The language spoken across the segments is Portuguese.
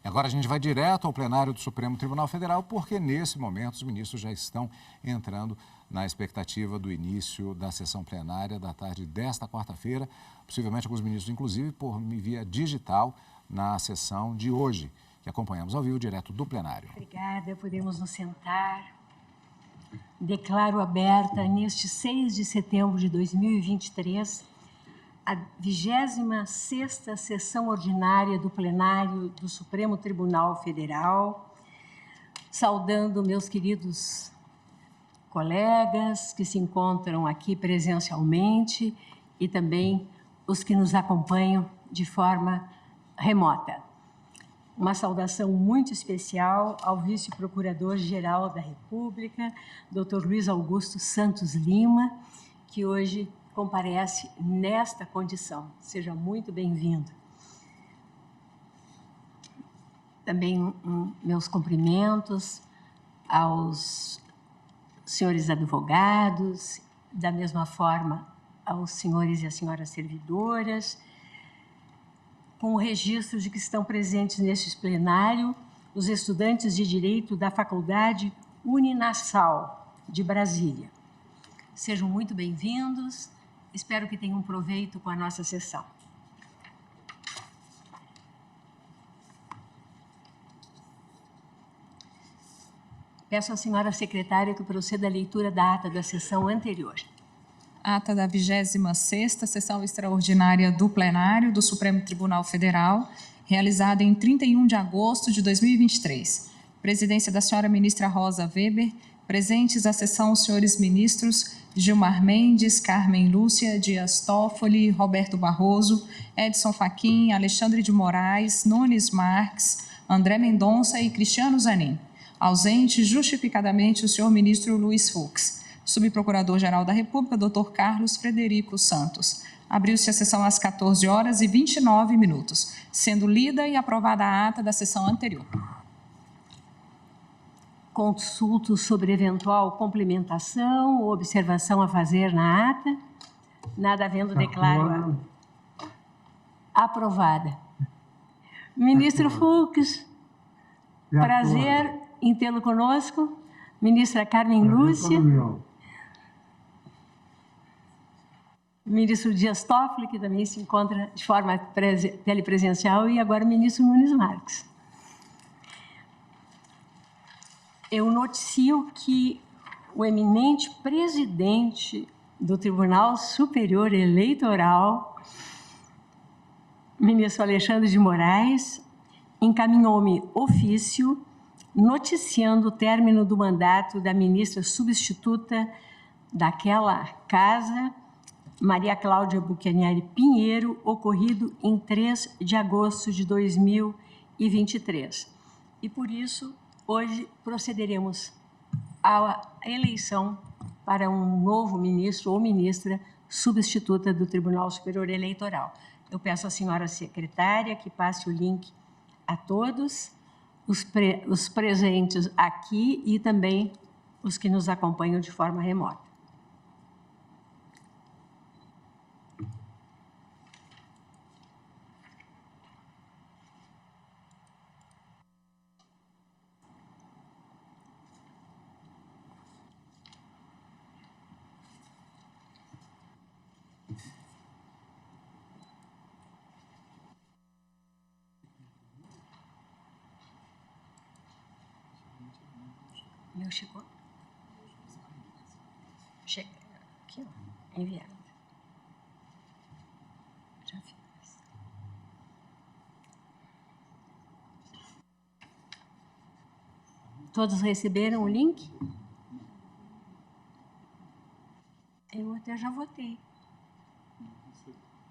E agora a gente vai direto ao plenário do Supremo Tribunal Federal, porque nesse momento os ministros já estão entrando na expectativa do início da sessão plenária da tarde desta quarta-feira, possivelmente alguns ministros, inclusive, por via digital, na sessão de hoje, que acompanhamos ao vivo direto do plenário. Obrigada, podemos nos sentar. Declaro aberta, neste 6 de setembro de 2023, a 26ª sessão ordinária do plenário do Supremo Tribunal Federal, saudando meus queridos colegas que se encontram aqui presencialmente e também os que nos acompanham de forma remota. Uma saudação muito especial ao vice-procurador-geral da República, Dr. Luiz Augusto Santos Lima, que hoje comparece nesta condição. Seja muito bem-vindo. Também meus cumprimentos aos senhores advogados, da mesma forma aos senhores e às senhoras servidoras, com o registro de que estão presentes neste plenário os estudantes de Direito da Faculdade Uninassal de Brasília. Sejam muito bem-vindos, espero que tenham proveito com a nossa sessão. Peço à senhora secretária que proceda à leitura da ata da sessão anterior. Ata da 26ª Sessão Extraordinária do Plenário do Supremo Tribunal Federal, realizada em 31 de agosto de 2023. Presidência da senhora ministra Rosa Weber, presentes à sessão os senhores ministros Gilmar Mendes, Carmen Lúcia, Dias Toffoli, Roberto Barroso, Edson Fachin, Alexandre de Moraes, Nunes Marques, André Mendonça e Cristiano Zanin. Ausente, justificadamente, o senhor ministro Luiz Fux. Subprocurador-Geral da República, Dr. Carlos Frederico Santos. Abriu-se a sessão às 14h29, sendo lida e aprovada a ata da sessão anterior. Consulto sobre eventual complementação ou observação a fazer na ata. Nada havendo, declaro aprovada. Ministro Fux, prazer em tê-lo conosco. Ministra Carmen Lúcia. Ministro Dias Toffoli, que também se encontra de forma telepresencial, e agora o ministro Nunes Marques. Eu noticio que o eminente presidente do Tribunal Superior Eleitoral, ministro Alexandre de Moraes, encaminhou-me ofício noticiando o término do mandato da ministra substituta daquela casa, Maria Cláudia Buchianieri Pinheiro, ocorrido em 3 de agosto de 2023. E, por isso, hoje procederemos à eleição para um novo ministro ou ministra substituta do Tribunal Superior Eleitoral. Eu peço à senhora secretária que passe o link a todos, os presentes aqui e também os que nos acompanham de forma remota. Meu chegou? Chega. Aqui, ó. Enviado. Já fiz. Todos receberam o link? Eu até já votei.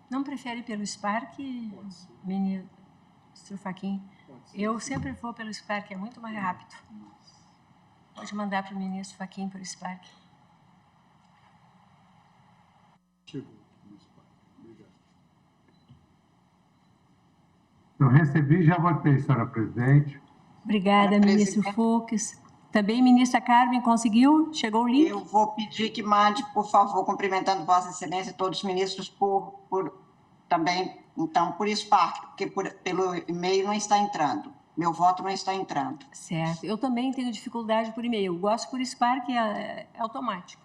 Não prefere pelo Spark, ministro Fachin? Eu sempre vou pelo Spark, é muito mais rápido. Pode mandar para o ministro Fachin pelo Spark. Chegou no Spark. Obrigado. Eu recebi e já votei, senhora presidente. Obrigada, ministro Fux. Também, ministra Carmen, conseguiu? Chegou o link? Eu vou pedir que mande, por favor, cumprimentando Vossa Excelência e todos os ministros também, então, por Spark, porque pelo e-mail não está entrando. Meu voto não está entrando. Certo. Eu também tenho dificuldade por e-mail. Eu gosto por Spark, é automático.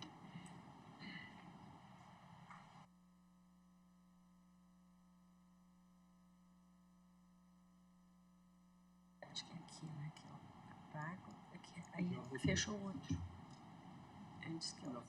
Acho que é aqui, né? Aqui, ó. Apago. Aqui. Aí fechou o outro. Antes que eu...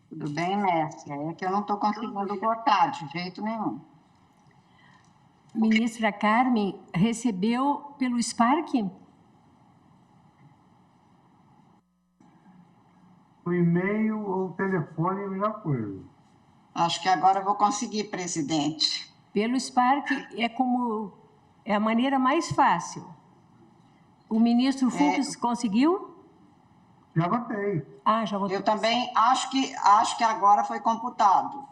Tudo bem, mestre? É que eu não estou conseguindo votar de jeito nenhum. Ministra Carmen, recebeu pelo Spark? O e-mail ou o telefone é a melhor coisa. Acho que agora eu vou conseguir, presidente. Pelo Spark é a maneira mais fácil. O ministro Fux conseguiu? Já votei. Ah, já votou. Eu também acho que agora foi computado.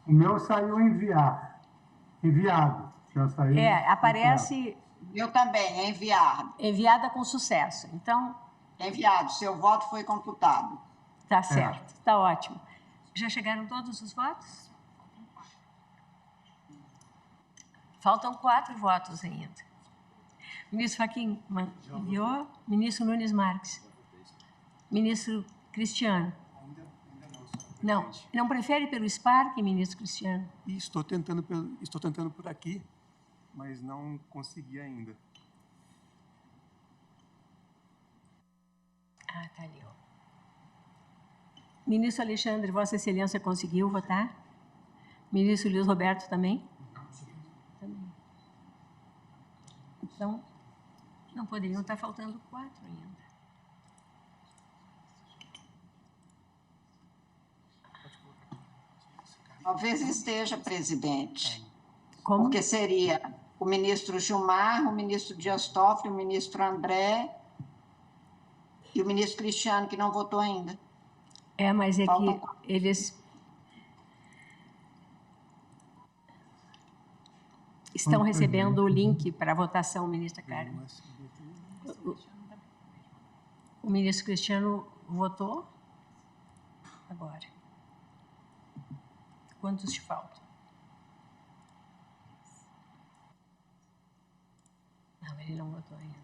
O meu saiu enviar. Enviado. Já saiu. Aparece Eu também, é enviado. enviada com sucesso. Então, É enviado. Seu voto foi computado. tá certo, tá ótimo. Já chegaram todos os votos? Faltam 4 votos ainda. Ministro Fachin enviou. Ministro Nunes Marques. Ministro Cristiano. Não prefere pelo Spark, ministro Cristiano? E estou tentando por aqui, mas não consegui ainda. Ah, tá ali, ó. Ministro Alexandre, Vossa Excelência conseguiu votar? Ministro Luiz Roberto também? Também. Então, não poderiam estar faltando 4 ainda. Talvez esteja, presidente. Como? Porque seria o ministro Gilmar, o ministro Dias Toffoli, o ministro André e o ministro Cristiano, que não votou ainda. Mas é Faltam que eles estão recebendo o link para a votação, ministra Carmen. O ministro Cristiano votou? Agora. Quantos te faltam? Não, ele não votou ainda.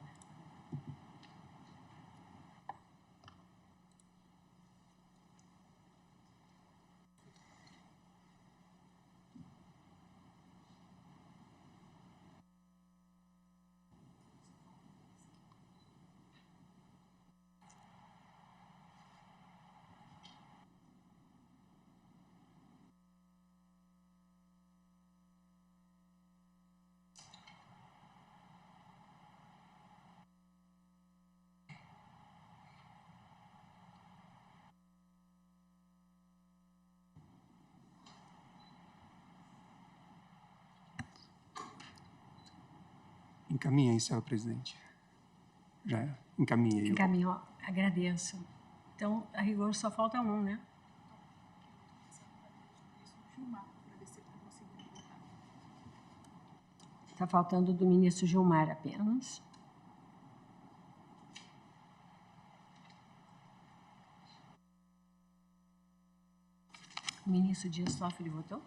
Encaminhei, senhora presidente. Já encaminhei. Encaminhou. Agradeço. Então, a rigor, só falta um, né? Está faltando do ministro Gilmar apenas. O ministro Dias Toffoli votou?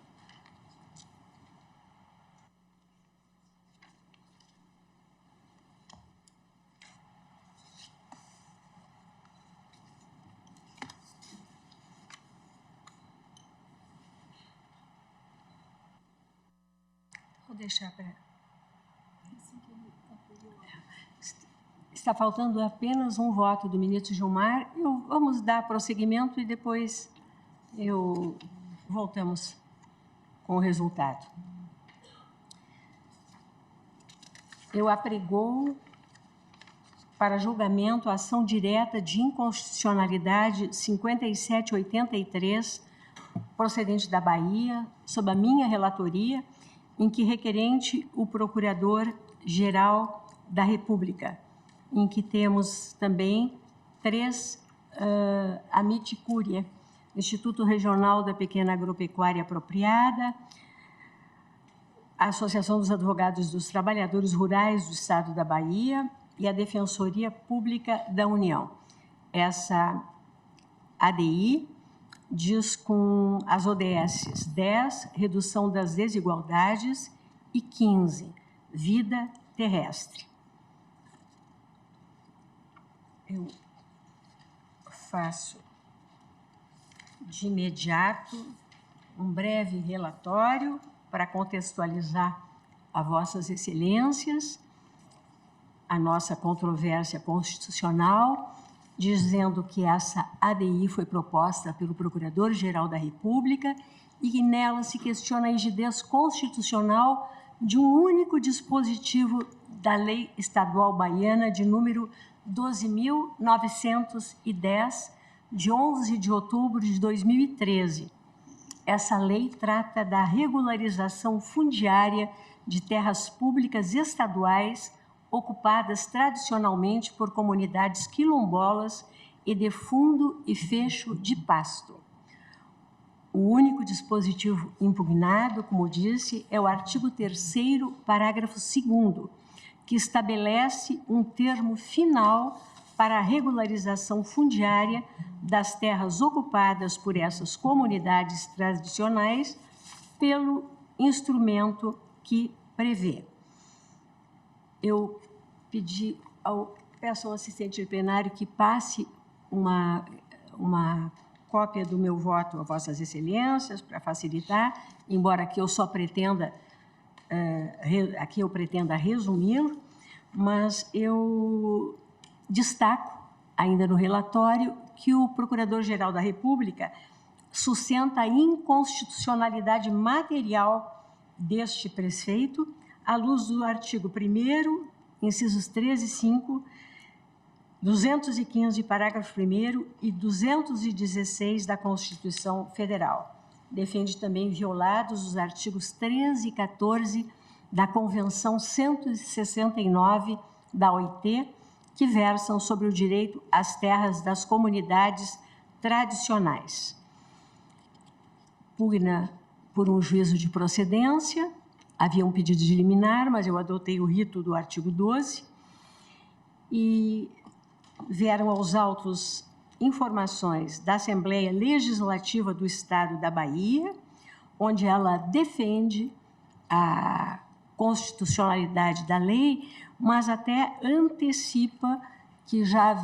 Vou deixar para... Está faltando apenas um voto do ministro Gilmar. Vamos dar prosseguimento e depois voltamos com o resultado. Eu apregoo para julgamento a ação direta de inconstitucionalidade 5783, procedente da Bahia, sob a minha relatoria, em que requerente o Procurador-Geral da República, em que temos também 3 amici curiae, Instituto Regional da Pequena Agropecuária Apropriada, a Associação dos Advogados dos Trabalhadores Rurais do Estado da Bahia e a Defensoria Pública da União. Essa ADI diz com as ODS 10, redução das desigualdades, e 15, vida terrestre. Eu faço de imediato um breve relatório para contextualizar a Vossas Excelências a nossa controvérsia constitucional, dizendo que essa ADI foi proposta pelo Procurador-Geral da República e que nela se questiona a rigidez constitucional de um único dispositivo da Lei Estadual Baiana de número 12.910, de 11 de outubro de 2013. Essa lei trata da regularização fundiária de terras públicas estaduais ocupadas tradicionalmente por comunidades quilombolas e de fundo e fecho de pasto. O único dispositivo impugnado, como disse, é o artigo 3º, parágrafo 2º, que estabelece um termo final para a regularização fundiária das terras ocupadas por essas comunidades tradicionais pelo instrumento que prevê. Eu peço ao assistente de plenário que passe uma cópia do meu voto a Vossas Excelências para facilitar, embora aqui eu só pretenda resumir, mas eu destaco ainda no relatório que o Procurador-Geral da República sustenta a inconstitucionalidade material deste preceito à luz do artigo 1º, incisos 3 e 5, 215, parágrafo 1º e 216 da Constituição Federal. Defende também violados os artigos 13 e 14 da Convenção 169 da OIT, que versam sobre o direito às terras das comunidades tradicionais. Pugna por um juízo de procedência, havia um pedido de liminar, mas eu adotei o rito do artigo 12, e vieram aos autos informações da Assembleia Legislativa do Estado da Bahia, onde ela defende a constitucionalidade da lei, mas até antecipa que já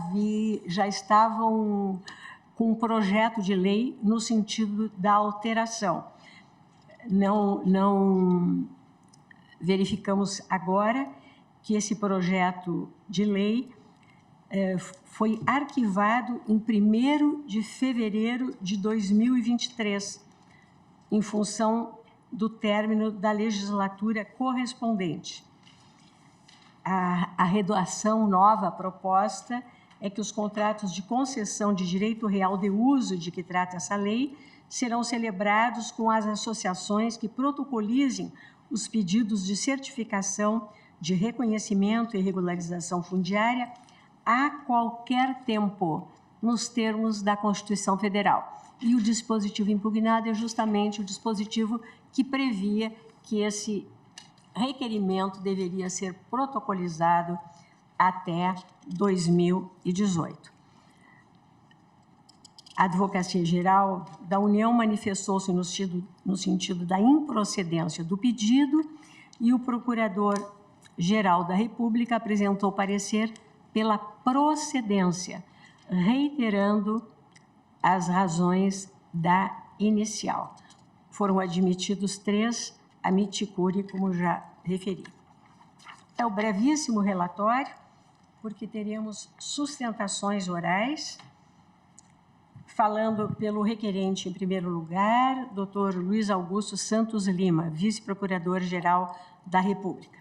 estavam com um projeto de lei no sentido da alteração. Não verificamos agora que esse projeto de lei foi arquivado em 1º de fevereiro de 2023, em função do término da legislatura correspondente. A redação nova proposta é que os contratos de concessão de direito real de uso de que trata essa lei serão celebrados com as associações que protocolizem os pedidos de certificação de reconhecimento e regularização fundiária a qualquer tempo, nos termos da Constituição Federal. E o dispositivo impugnado é justamente o dispositivo que previa que esse requerimento deveria ser protocolizado até 2018. A Advocacia Geral da União manifestou-se no sentido da improcedência do pedido e o Procurador-Geral da República apresentou parecer pela procedência, reiterando as razões da inicial. Foram admitidos 3 amici curiae, como já referi. É o brevíssimo relatório, porque teremos sustentações orais. Falando pelo requerente, em primeiro lugar, Dr. Luiz Augusto Santos Lima, Vice-Procurador-Geral da República.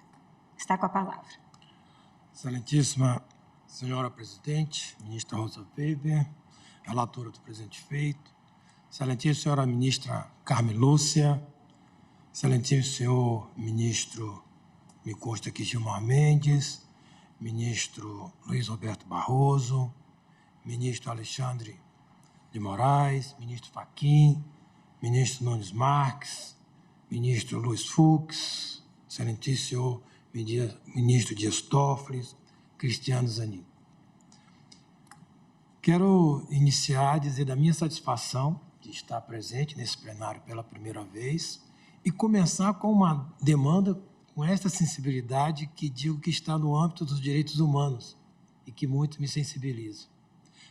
Está com a palavra. Excelentíssima Senhora Presidente, Ministra Rosa Weber, relatora do presente feito, Excelentíssima Senhora Ministra Carmen Lúcia, Excelentíssimo Senhor Ministro, me consta aqui, Gilmar Mendes, Ministro Luiz Roberto Barroso, Ministro Alexandre de Moraes, Ministro Fachin, Ministro Nunes Marques, Ministro Luiz Fux, Excelentíssimo Senhor Ministro Dias Toffoli, Cristiano Zanin. Quero iniciar a dizer da minha satisfação de estar presente nesse plenário pela primeira vez e começar com uma demanda com esta sensibilidade que digo que está no âmbito dos direitos humanos e que muito me sensibiliza.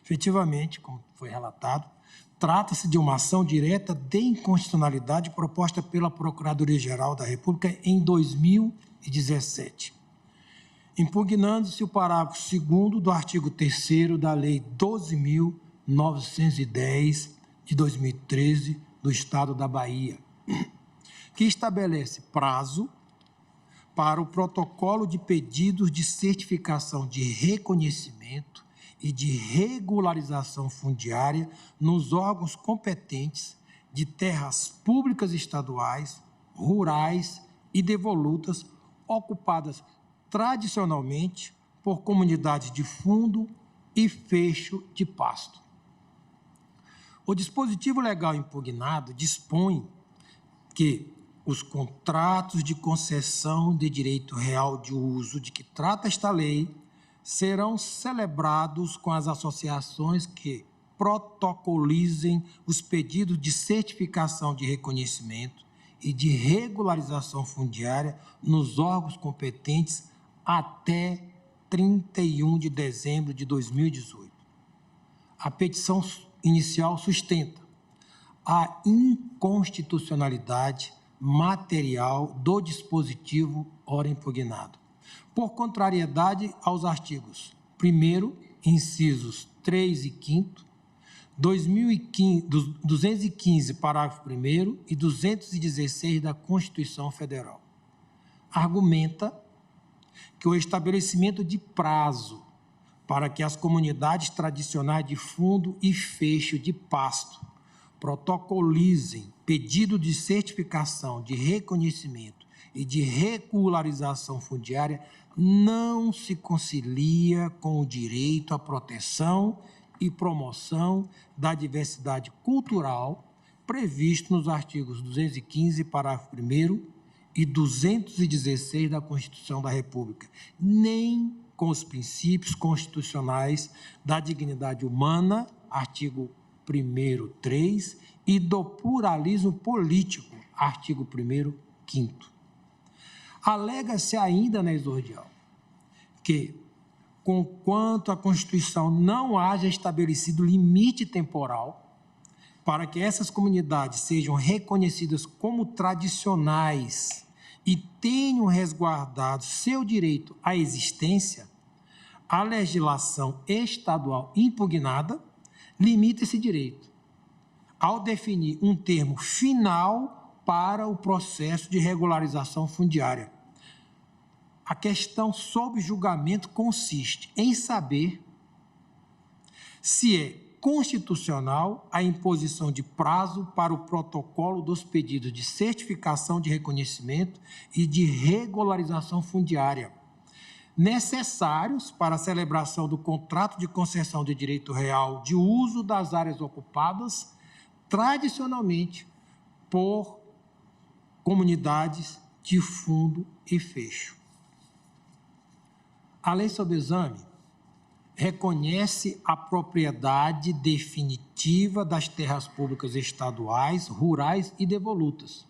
Efetivamente, como foi relatado, trata-se de uma ação direta de inconstitucionalidade proposta pela Procuradoria-Geral da República em 2017, impugnando-se o parágrafo 2º do artigo 3º da Lei 12.910, de 2013, do Estado da Bahia, que estabelece prazo para o protocolo de pedidos de certificação de reconhecimento e de regularização fundiária nos órgãos competentes de terras públicas estaduais, rurais e devolutas ocupadas tradicionalmente por comunidades de fundo e fecho de pasto. O dispositivo legal impugnado dispõe que os contratos de concessão de direito real de uso de que trata esta lei serão celebrados com as associações que protocolizem os pedidos de certificação de reconhecimento e de regularização fundiária nos órgãos competentes até 31 de dezembro de 2018. A petição inicial sustenta a inconstitucionalidade material do dispositivo ora impugnado, por contrariedade aos artigos 1º, incisos 3 e 5º, 215, parágrafo 1º e 216 da Constituição Federal. Argumenta que o estabelecimento de prazo para que as comunidades tradicionais de fundo e fecho de pasto protocolizem pedido de certificação de reconhecimento e de regularização fundiária não se concilia com o direito à proteção e promoção da diversidade cultural previsto nos artigos 215, parágrafo 1º e 216 da Constituição da República, nem com os princípios constitucionais da dignidade humana, artigo 1º, 3, e do pluralismo político, artigo 1º, 5º. Alega-se ainda na exordial que, conquanto a Constituição não haja estabelecido limite temporal para que essas comunidades sejam reconhecidas como tradicionais e tenham resguardado seu direito à existência, a legislação estadual impugnada limita esse direito, ao definir um termo final para o processo de regularização fundiária. A questão sob julgamento consiste em saber se é constitucional a imposição de prazo para o protocolo dos pedidos de certificação de reconhecimento e de regularização fundiária, necessários para a celebração do contrato de concessão de direito real de uso das áreas ocupadas tradicionalmente por comunidades de fundo e fecho. A lei sob exame reconhece a propriedade definitiva das terras públicas estaduais, rurais e devolutas,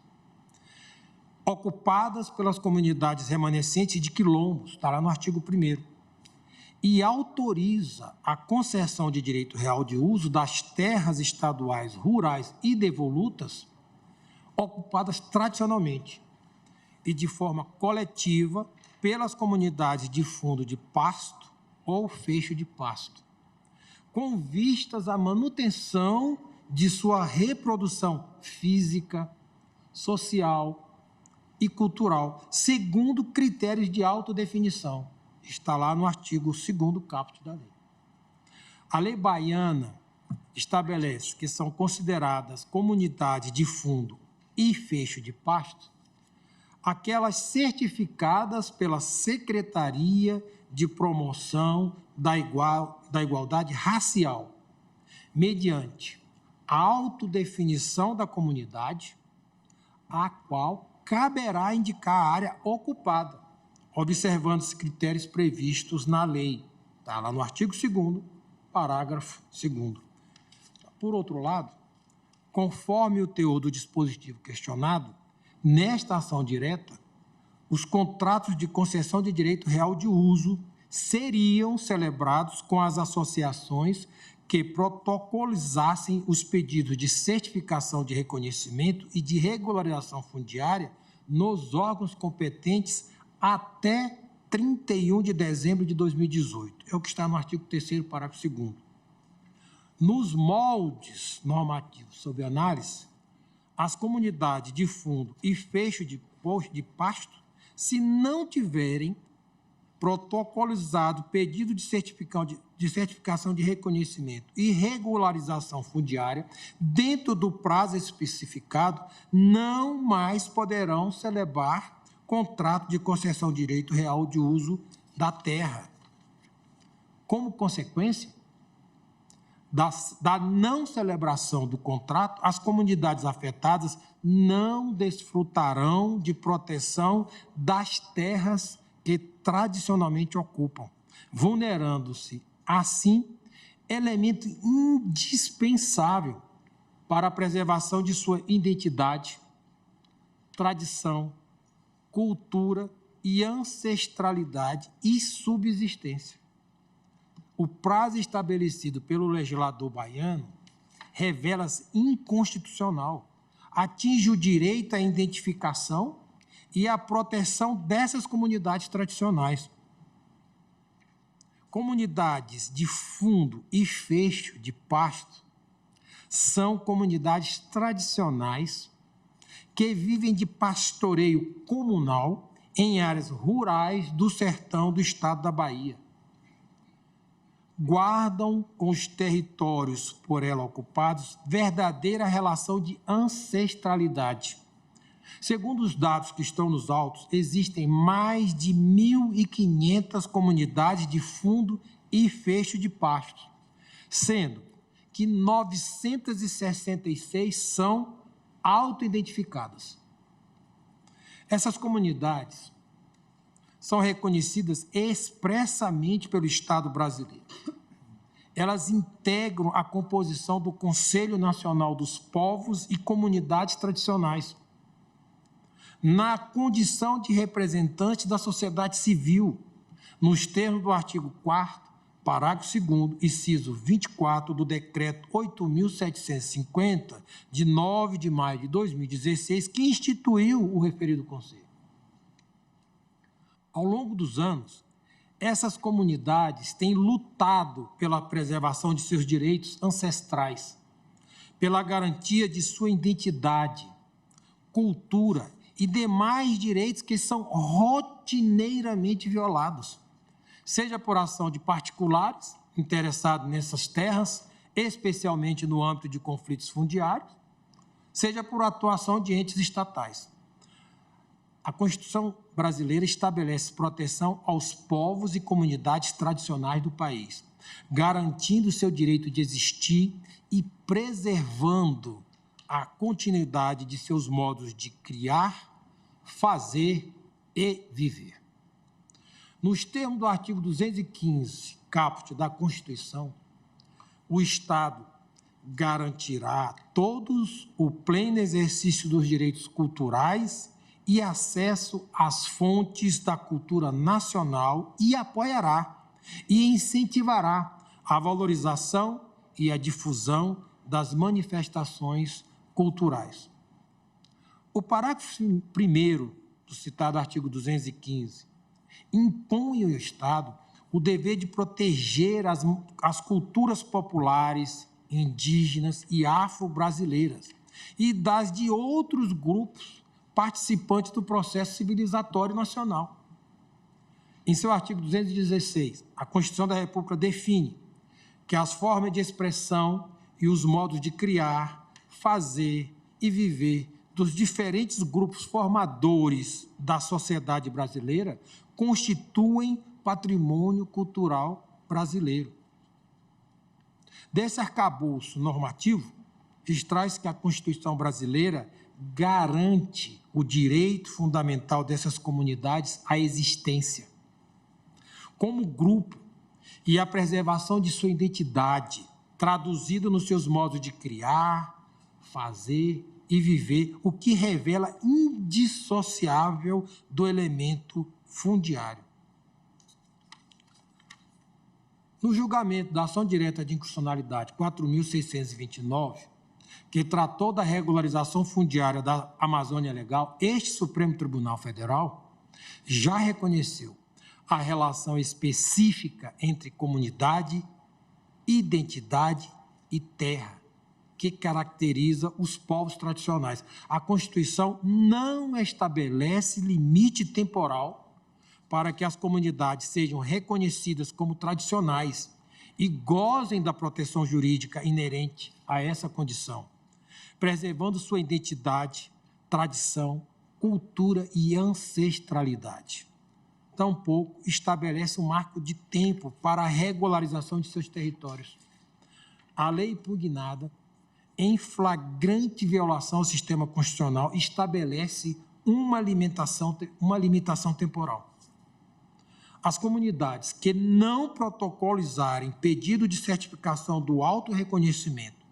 ocupadas pelas comunidades remanescentes de quilombos, está lá no artigo 1º, e autoriza a concessão de direito real de uso das terras estaduais, rurais e devolutas, ocupadas tradicionalmente e de forma coletiva pelas comunidades de fundo de pasto ou fecho de pasto, com vistas à manutenção de sua reprodução física, social e cultural, segundo critérios de autodefinição. Está lá no artigo 2º caput da lei. A lei baiana estabelece que são consideradas comunidades de fundo e fecho de pasto aquelas certificadas pela Secretaria de Promoção da Igualdade Racial, mediante a autodefinição da comunidade, a qual caberá indicar a área ocupada, observando os critérios previstos na lei. Está lá no artigo 2º, parágrafo 2º. Por outro lado, conforme o teor do dispositivo questionado, nesta ação direta, os contratos de concessão de direito real de uso seriam celebrados com as associações que protocolizassem os pedidos de certificação de reconhecimento e de regularização fundiária nos órgãos competentes até 31 de dezembro de 2018. É o que está no artigo 3º, parágrafo 2º. Nos moldes normativos sob análise, as comunidades de fundo e fecho de pasto, se não tiverem protocolizado pedido de certificação de reconhecimento e regularização fundiária dentro do prazo especificado, não mais poderão celebrar contrato de concessão de direito real de uso da terra. Como consequência da não celebração do contrato, as comunidades afetadas não desfrutarão de proteção das terras que tradicionalmente ocupam, vulnerando-se, assim, elemento indispensável para a preservação de sua identidade, tradição, cultura e ancestralidade e subsistência. O prazo estabelecido pelo legislador baiano revela-se inconstitucional, atinge o direito à identificação e à proteção dessas comunidades tradicionais. Comunidades de fundo e fecho de pasto são comunidades tradicionais que vivem de pastoreio comunal em áreas rurais do sertão do estado da Bahia. Guardam com os territórios por ela ocupados verdadeira relação de ancestralidade. Segundo os dados que estão nos autos, existem mais de 1.500 comunidades de fundo e fecho de pasto, sendo que 966 são autoidentificadas. Essas comunidades são reconhecidas expressamente pelo Estado brasileiro. Elas integram a composição do Conselho Nacional dos Povos e Comunidades Tradicionais, na condição de representantes da sociedade civil, nos termos do artigo 4º, parágrafo 2º, inciso 24 do Decreto 8.750, de 9 de maio de 2016, que instituiu o referido Conselho. Ao longo dos anos, essas comunidades têm lutado pela preservação de seus direitos ancestrais, pela garantia de sua identidade, cultura e demais direitos que são rotineiramente violados, seja por ação de particulares interessados nessas terras, especialmente no âmbito de conflitos fundiários, seja por atuação de entes estatais. A Constituição brasileira estabelece proteção aos povos e comunidades tradicionais do país, garantindo seu direito de existir e preservando a continuidade de seus modos de criar, fazer e viver. Nos termos do artigo 215, caput da Constituição, o Estado garantirá a todos o pleno exercício dos direitos culturais e acesso às fontes da cultura nacional e apoiará e incentivará a valorização e a difusão das manifestações culturais. O parágrafo 1º do citado artigo 215 impõe ao Estado o dever de proteger as culturas populares, indígenas e afro-brasileiras e das de outros grupos participantes do processo civilizatório nacional. Em seu artigo 216, a Constituição da República define que as formas de expressão e os modos de criar, fazer e viver dos diferentes grupos formadores da sociedade brasileira constituem patrimônio cultural brasileiro. Desse arcabouço normativo, extrai-se que a Constituição brasileira garante o direito fundamental dessas comunidades à existência como grupo e a preservação de sua identidade, traduzida nos seus modos de criar, fazer e viver, o que revela indissociável do elemento fundiário. No julgamento da ação direta de inconstitucionalidade 4.629, que tratou da regularização fundiária da Amazônia Legal, este Supremo Tribunal Federal já reconheceu a relação específica entre comunidade, identidade e terra, que caracteriza os povos tradicionais. A Constituição não estabelece limite temporal para que as comunidades sejam reconhecidas como tradicionais e gozem da proteção jurídica inerente a essa condição, preservando sua identidade, tradição, cultura e ancestralidade. Tampouco estabelece um marco de tempo para a regularização de seus territórios. A lei impugnada, em flagrante violação ao sistema constitucional, estabelece uma limitação temporal. As comunidades que não protocolizarem pedido de certificação do autorreconhecimento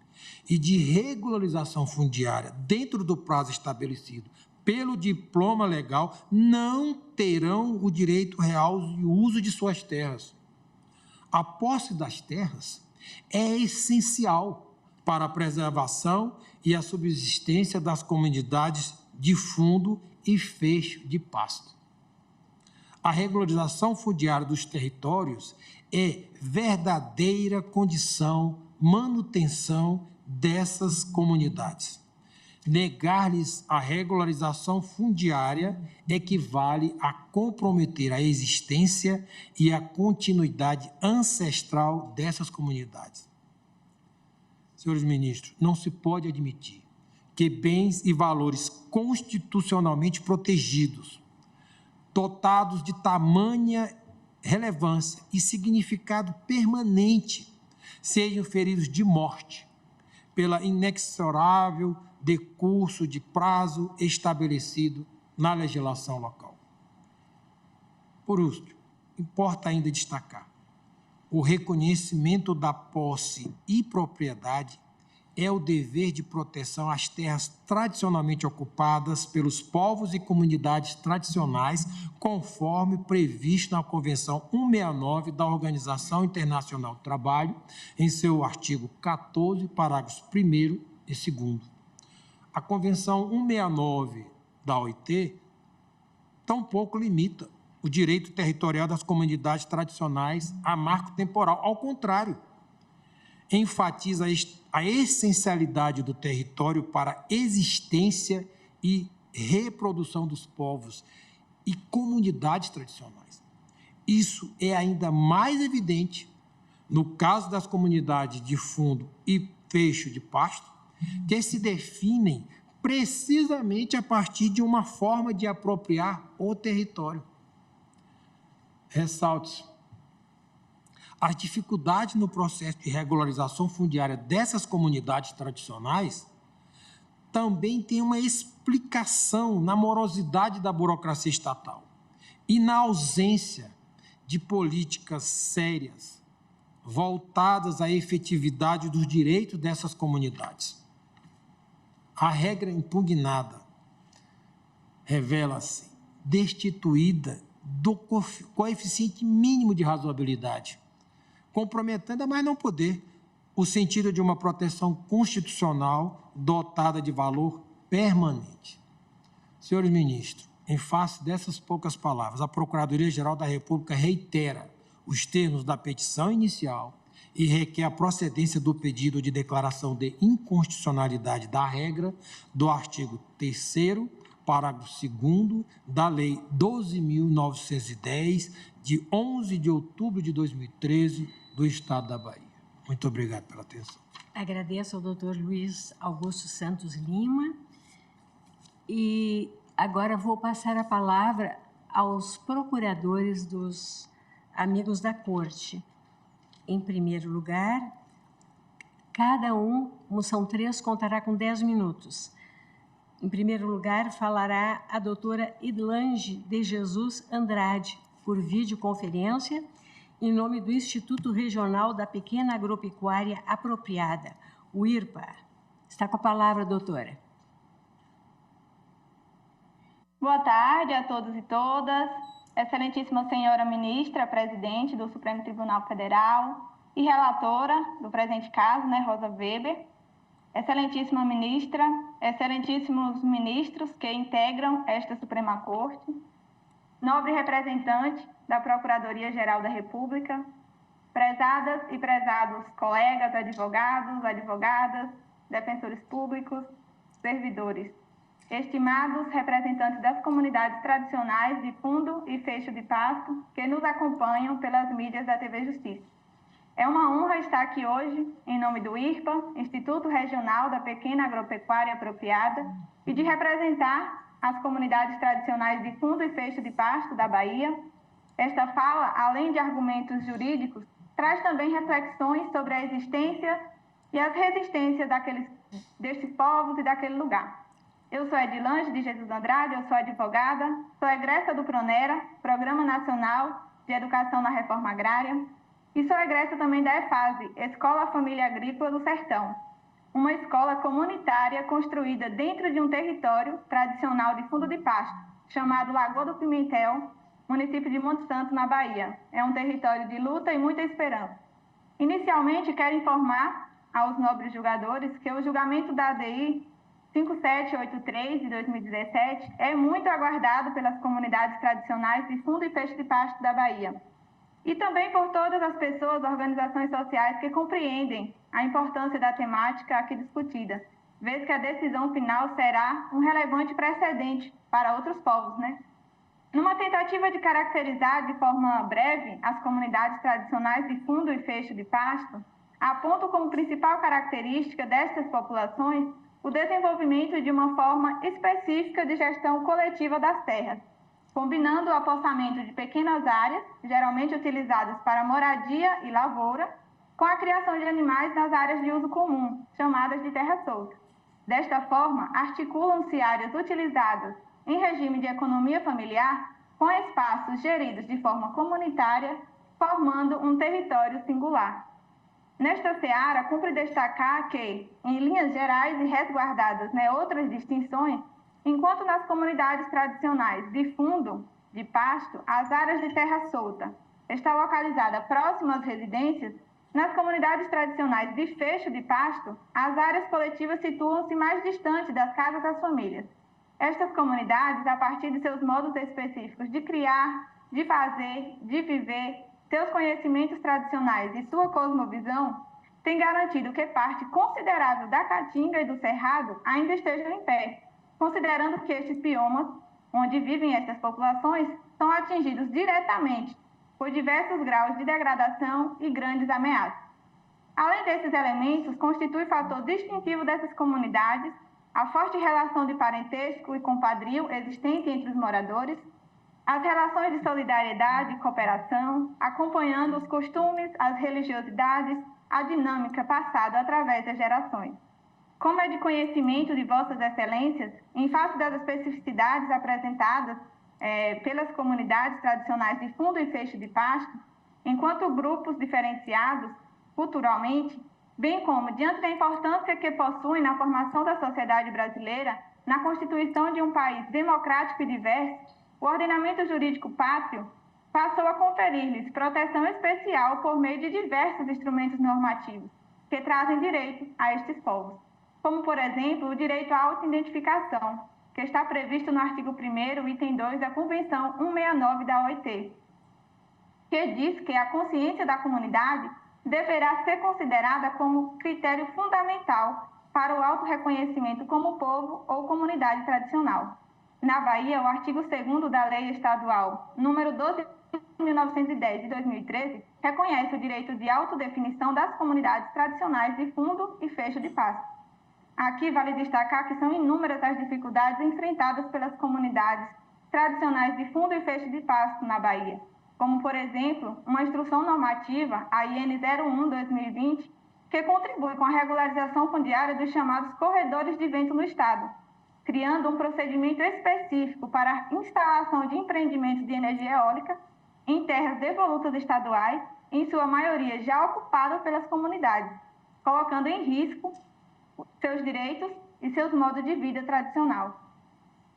e de regularização fundiária dentro do prazo estabelecido pelo diploma legal não terão o direito real de uso de suas terras. A posse das terras é essencial para a preservação e a subsistência das comunidades de fundo e fecho de pasto. A regularização fundiária dos territórios é verdadeira condição, manutenção dessas comunidades. Negar-lhes a regularização fundiária equivale a comprometer a existência e a continuidade ancestral dessas comunidades. Senhores ministros, não se pode admitir que bens e valores constitucionalmente protegidos, dotados de tamanha relevância e significado permanente, sejam feridos de morte pela inexorável decurso de prazo estabelecido na legislação local. Por último, importa ainda destacar: o reconhecimento da posse e propriedade é o dever de proteção às terras tradicionalmente ocupadas pelos povos e comunidades tradicionais, conforme previsto na Convenção 169 da Organização Internacional do Trabalho, em seu artigo 14, parágrafos 1º e 2º. A Convenção 169 da OIT tampouco limita o direito territorial das comunidades tradicionais a marco temporal. Ao contrário, enfatiza a essencialidade do território para a existência e reprodução dos povos e comunidades tradicionais. Isso é ainda mais evidente no caso das comunidades de fundo e fecho de pasto, que se definem precisamente a partir de uma forma de apropriar o território. Ressalte-se: as dificuldades no processo de regularização fundiária dessas comunidades tradicionais também têm uma explicação na morosidade da burocracia estatal e na ausência de políticas sérias voltadas à efetividade dos direitos dessas comunidades. A regra impugnada revela-se destituída do coeficiente mínimo de razoabilidade, comprometendo a mais não poder o sentido de uma proteção constitucional dotada de valor permanente. Senhores ministros, em face dessas poucas palavras, a Procuradoria-Geral da República reitera os termos da petição inicial e requer a procedência do pedido de declaração de inconstitucionalidade da regra do artigo 3º, parágrafo 2º da Lei 12.910, de 11 de outubro de 2013, do Estado da Bahia. Muito obrigado pela atenção. Agradeço ao doutor Luiz Augusto Santos Lima. E agora vou passar a palavra aos procuradores dos amigos da Corte. Em primeiro lugar, cada um, como são 3, contará com 10 minutos. Em primeiro lugar, falará a doutora Idlange de Jesus Andrade, por videoconferência, em nome do Instituto Regional da Pequena Agropecuária Apropriada, o IRPA. Está com a palavra, doutora. Boa tarde a todos e todas. Excelentíssima senhora ministra, presidente do Supremo Tribunal Federal e relatora do presente caso, Rosa Weber. Excelentíssima ministra, excelentíssimos ministros que integram esta Suprema Corte, nobre representante da Procuradoria-Geral da República, prezadas e prezados colegas, advogados, advogadas, defensores públicos, servidores, estimados representantes das comunidades tradicionais de fundo e fecho de pasto que nos acompanham pelas mídias da TV Justiça. É uma honra estar aqui hoje, em nome do IRPA, Instituto Regional da Pequena Agropecuária Apropriada, e de representar as comunidades tradicionais de fundo e fecho de pasto da Bahia. Esta fala, além de argumentos jurídicos, traz também reflexões sobre a existência e as resistências destes povos e daquele lugar. Eu sou Idlange de Jesus Andrade, eu sou advogada, sou egressa do PRONERA, Programa Nacional de Educação na Reforma Agrária, e sou egressa também da EFASE, Escola Família Agrícola do Sertão, uma escola comunitária construída dentro de um território tradicional de fundo de pasto, chamado Lagoa do Pimentel, município de Monte Santo, na Bahia. É um território de luta e muita esperança. Inicialmente, quero informar aos nobres julgadores que o julgamento da ADI 5783 de 2017 é muito aguardado pelas comunidades tradicionais de fundo e fecho de pasto da Bahia. E também por todas as pessoas, organizações sociais que compreendem a importância da temática aqui discutida, vez que a decisão final será um relevante precedente para outros povos, Numa tentativa de caracterizar de forma breve as comunidades tradicionais de fundo e fecho de pasto, aponto como principal característica destas populações o desenvolvimento de uma forma específica de gestão coletiva das terras, combinando o apossamento de pequenas áreas, geralmente utilizadas para moradia e lavoura, com a criação de animais nas áreas de uso comum, chamadas de terra solta. Desta forma, articulam-se áreas utilizadas em regime de economia familiar com espaços geridos de forma comunitária, formando um território singular. Nesta seara, cumpre destacar que, em linhas gerais e resguardadas outras distinções, enquanto nas comunidades tradicionais de fundo, de pasto, as áreas de terra solta está localizada próxima às residências, nas comunidades tradicionais de fecho de pasto, as áreas coletivas situam-se mais distante das casas das famílias. Estas comunidades, a partir de seus modos específicos de criar, de fazer, de viver, seus conhecimentos tradicionais e sua cosmovisão, têm garantido que parte considerável da Caatinga e do Cerrado ainda estejam em pé, considerando que estes biomas, onde vivem estas populações, são atingidos diretamente por diversos graus de degradação e grandes ameaças. Além desses elementos, constitui fator distintivo dessas comunidades a forte relação de parentesco e compadrio existente entre os moradores, as relações de solidariedade e cooperação, acompanhando os costumes, as religiosidades, a dinâmica passada através das gerações. Como é de conhecimento de Vossas Excelências, em face das especificidades apresentadas pelas comunidades tradicionais de fundo e fecho de pasto, enquanto grupos diferenciados culturalmente, bem como diante da importância que possuem na formação da sociedade brasileira, na constituição de um país democrático e diverso, o ordenamento jurídico pátrio passou a conferir-lhes proteção especial por meio de diversos instrumentos normativos que trazem direito a estes povos, como, por exemplo, o direito à autoidentificação, que está previsto no artigo 1º, item 2 da Convenção 169 da OIT, que diz que a consciência da comunidade deverá ser considerada como critério fundamental para o autorreconhecimento como povo ou comunidade tradicional. Na Bahia, o artigo 2º da Lei Estadual número 12.910 de 2013 reconhece o direito de autodefinição das comunidades tradicionais de fundo e fecho de pasto. Aqui vale destacar que são inúmeras as dificuldades enfrentadas pelas comunidades tradicionais de fundo e fecho de pasto na Bahia, como, por exemplo, uma instrução normativa, a IN 01/2020, que contribui com a regularização fundiária dos chamados corredores de vento no Estado, criando um procedimento específico para a instalação de empreendimentos de energia eólica em terras devolutas estaduais, em sua maioria já ocupadas pelas comunidades, colocando em risco seus direitos e seus modos de vida tradicional.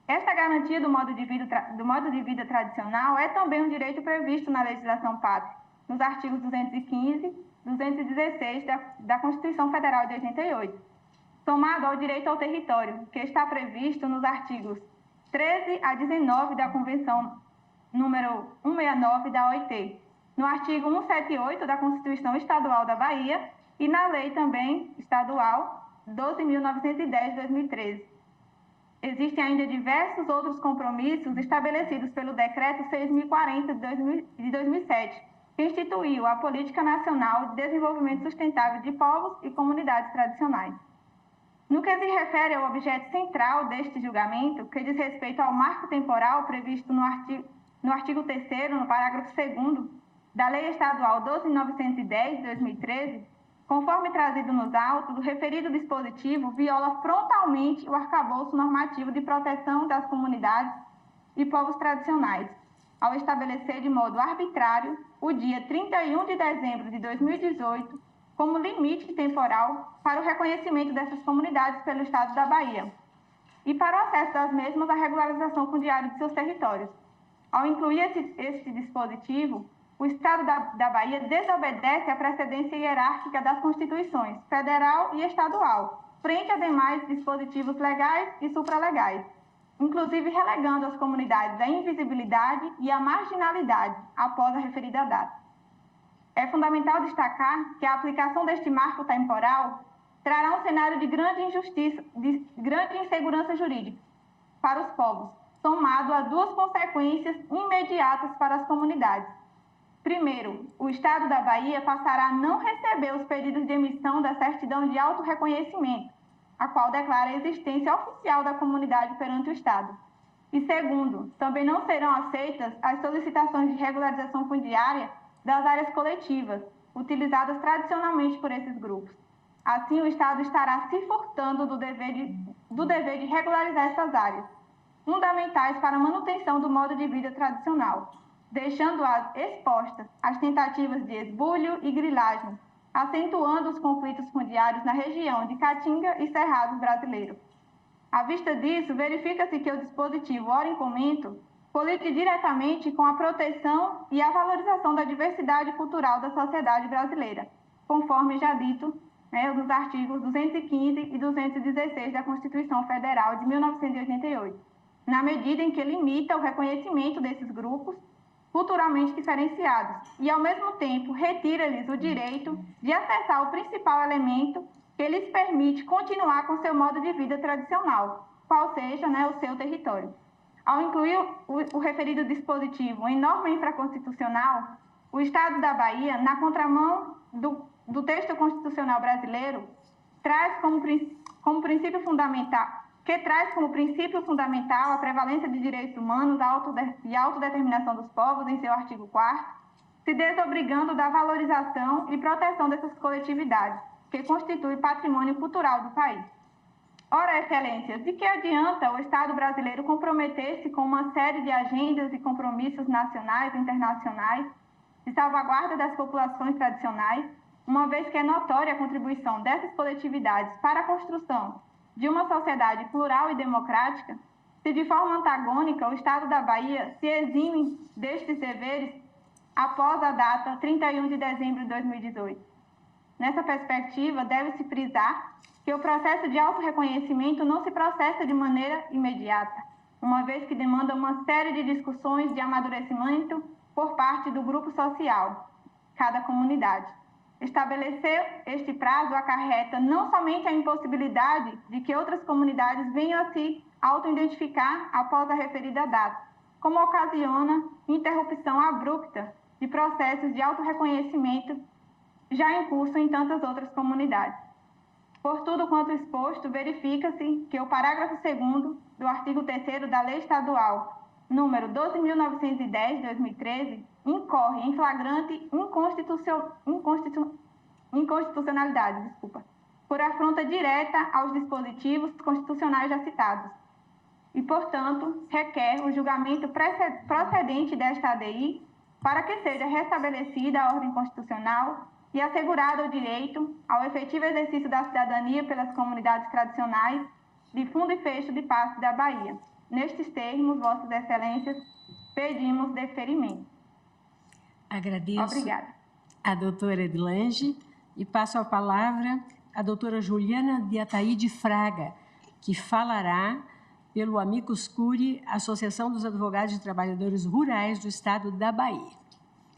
Esta garantia do modo de vida tradicional é também um direito previsto na legislação pátria, nos artigos 215 e 216 da Constituição Federal de 88, somado ao direito ao território, que está previsto nos artigos 13 a 19 da Convenção número 169 da OIT, no artigo 178 da Constituição Estadual da Bahia e na lei também estadual 12.910 de 2013. Existem ainda diversos outros compromissos estabelecidos pelo Decreto 6.040 de 2007, que instituiu a Política Nacional de Desenvolvimento Sustentável de Povos e Comunidades Tradicionais. No que se refere ao objeto central deste julgamento, que diz respeito ao marco temporal previsto no artigo 3º, no parágrafo 2º, da Lei Estadual 12.910 de 2013, conforme trazido nos autos, o referido dispositivo viola frontalmente o arcabouço normativo de proteção das comunidades e povos tradicionais, ao estabelecer de modo arbitrário o dia 31 de dezembro de 2018 como limite temporal para o reconhecimento dessas comunidades pelo Estado da Bahia e para o acesso das mesmas à regularização fundiária de seus territórios. Ao incluir este dispositivo, o Estado da Bahia desobedece à precedência hierárquica das Constituições federal e estadual, frente a demais dispositivos legais e supralegais, inclusive relegando as comunidades à invisibilidade e à marginalidade após a referida data. É fundamental destacar que a aplicação deste marco temporal trará um cenário de grande injustiça, de grande insegurança jurídica para os povos, somado a duas consequências imediatas para as comunidades. Primeiro, o Estado da Bahia passará a não receber os pedidos de emissão da certidão de autorreconhecimento, a qual declara a existência oficial da comunidade perante o Estado. E segundo, também não serão aceitas as solicitações de regularização fundiária das áreas coletivas, utilizadas tradicionalmente por esses grupos. Assim, o Estado estará se furtando do dever de regularizar essas áreas, fundamentais para a manutenção do modo de vida tradicional, deixando-as expostas às tentativas de esbulho e grilagem, acentuando os conflitos fundiários na região de Caatinga e Cerrado brasileiro. À vista disso, verifica-se que o dispositivo ora em comento colide diretamente com a proteção e a valorização da diversidade cultural da sociedade brasileira, conforme já dito nos artigos 215 e 216 da Constituição Federal de 1988, na medida em que limita o reconhecimento desses grupos culturalmente diferenciados e, ao mesmo tempo, retira-lhes o direito de acessar o principal elemento que lhes permite continuar com seu modo de vida tradicional, qual seja o seu território. Ao incluir o referido dispositivo em norma infraconstitucional, o Estado da Bahia, na contramão do texto constitucional brasileiro, traz como princípio fundamental a prevalência de direitos humanos e a autodeterminação dos povos em seu artigo 4º, se desobrigando da valorização e proteção dessas coletividades, que constituem patrimônio cultural do país. Ora, excelências, de que adianta o Estado brasileiro comprometer-se com uma série de agendas e compromissos nacionais e internacionais de salvaguarda das populações tradicionais, uma vez que é notória a contribuição dessas coletividades para a construção de uma sociedade plural e democrática, se de forma antagônica o Estado da Bahia se exime destes deveres após a data 31 de dezembro de 2018. Nessa perspectiva, deve-se frisar que o processo de autorreconhecimento não se processa de maneira imediata, uma vez que demanda uma série de discussões de amadurecimento por parte do grupo social, cada comunidade. Estabelecer este prazo acarreta não somente a impossibilidade de que outras comunidades venham a se auto-identificar após a referida data, como ocasiona interrupção abrupta de processos de autorreconhecimento já em curso em tantas outras comunidades. Por tudo quanto exposto, verifica-se que o parágrafo 2º do artigo 3º da Lei Estadual número 12.910, de 2013, incorre em flagrante inconstitucionalidade, por afronta direta aos dispositivos constitucionais já citados e, portanto, requer o julgamento procedente desta ADI para que seja restabelecida a ordem constitucional e assegurado o direito ao efetivo exercício da cidadania pelas comunidades tradicionais de fundo e fecho de Pasto da Bahia. Nestes termos, Vossas Excelências, pedimos deferimento. Agradeço. Obrigada. A doutora Edlange e passo a palavra à doutora Juliana de Ataíde Fraga, que falará pelo Amicus Curiae, Associação dos Advogados e Trabalhadores Rurais do Estado da Bahia.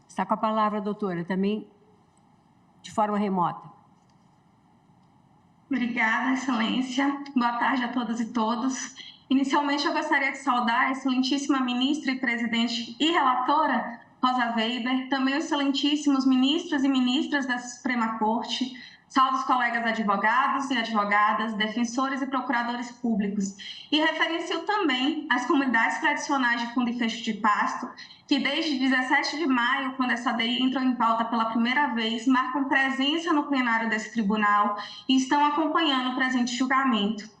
Está com a palavra, doutora, também de forma remota. Obrigada, Excelência. Boa tarde a todas e todos. Inicialmente, eu gostaria de saudar a excelentíssima ministra e presidente e relatora, Rosa Weber, também os excelentíssimos ministros e ministras da Suprema Corte, salve os colegas advogados e advogadas, defensores e procuradores públicos. E referencio também as comunidades tradicionais de Fundo e Fecho de Pasto, que desde 17 de maio, quando essa ADI entrou em pauta pela primeira vez, marcam presença no plenário desse tribunal e estão acompanhando o presente julgamento.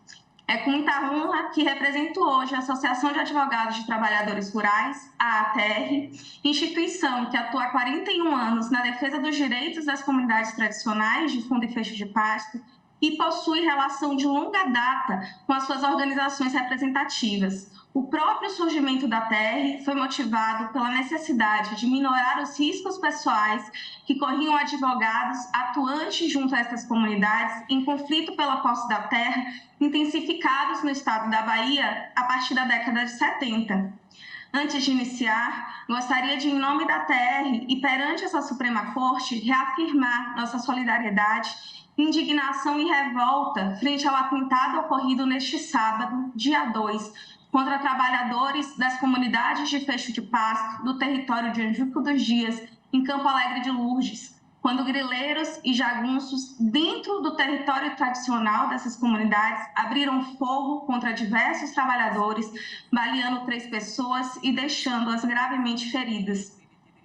É com muita honra que represento hoje a Associação de Advogados de Trabalhadores Rurais, a ATR, instituição que atua há 41 anos na defesa dos direitos das comunidades tradicionais de Fundo e Fecho de Pasto e possui relação de longa data com as suas organizações representativas. O próprio surgimento da ATR foi motivado pela necessidade de minorar os riscos pessoais que corriam advogados atuantes junto a essas comunidades em conflito pela posse da terra, intensificados no estado da Bahia a partir da década de 70. Antes de iniciar, gostaria de, em nome da TR e perante essa Suprema Corte, reafirmar nossa solidariedade, indignação e revolta frente ao atentado ocorrido neste sábado, dia 2, contra trabalhadores das comunidades de Fecho de Pasto, do território de Anjuco dos Dias, em Campo Alegre de Lourdes, quando grileiros e jagunços, dentro do território tradicional dessas comunidades, abriram fogo contra diversos trabalhadores, baleando 3 pessoas e deixando-as gravemente feridas.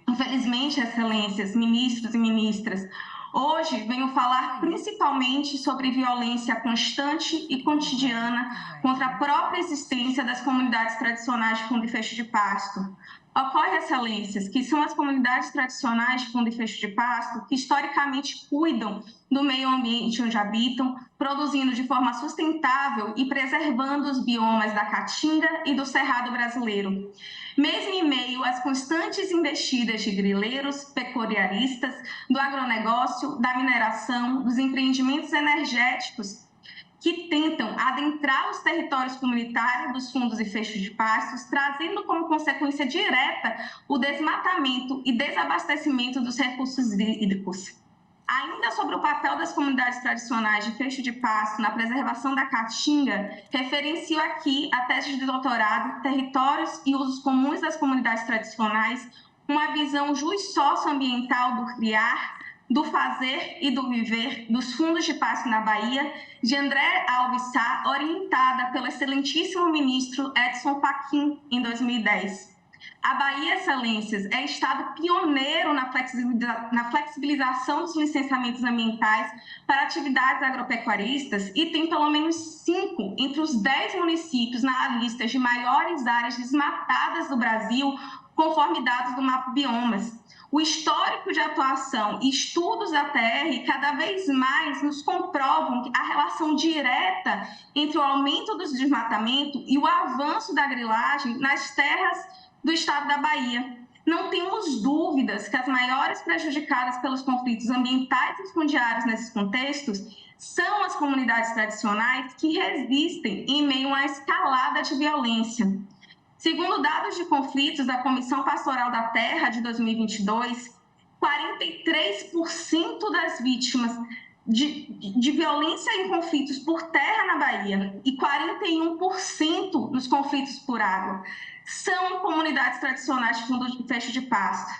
Infelizmente, Excelências, ministros e ministras, hoje venho falar principalmente sobre violência constante e cotidiana contra a própria existência das comunidades tradicionais de Fundo e Fecho de Pasto. Ocorre, Excelências, que são as comunidades tradicionais de Fundo e Fecho de Pasto que historicamente cuidam do meio ambiente onde habitam, produzindo de forma sustentável e preservando os biomas da Caatinga e do Cerrado brasileiro. Mesmo em meio às constantes investidas de grileiros, pecuaristas, do agronegócio, da mineração, dos empreendimentos energéticos, que tentam adentrar os territórios comunitários dos fundos e fechos de pastos, trazendo como consequência direta o desmatamento e desabastecimento dos recursos hídricos. Ainda sobre o papel das comunidades tradicionais de fecho de pasto na preservação da Caatinga, referencio aqui a tese de doutorado Territórios e Usos Comuns das Comunidades Tradicionais, uma visão socioambiental do criar, do fazer e do viver dos fundos de pasto na Bahia, de André Alves Sá, orientada pelo excelentíssimo ministro Edson Fachin, em 2010. A Bahia, Excelências, é estado pioneiro na flexibilização dos licenciamentos ambientais para atividades agropecuaristas e tem pelo menos 5 entre os 10 municípios na lista de maiores áreas desmatadas do Brasil, conforme dados do Mapa Biomas. O histórico de atuação e estudos da TR cada vez mais nos comprovam a relação direta entre o aumento do desmatamento e o avanço da grilagem nas terras do estado da Bahia. Não temos dúvidas que as maiores prejudicadas pelos conflitos ambientais e fundiários nesses contextos são as comunidades tradicionais que resistem em meio a uma escalada de violência. Segundo dados de conflitos da Comissão Pastoral da Terra de 2022, 43% das vítimas de violência em conflitos por terra na Bahia e 41% nos conflitos por água são comunidades tradicionais de fundo de fecho de pasto.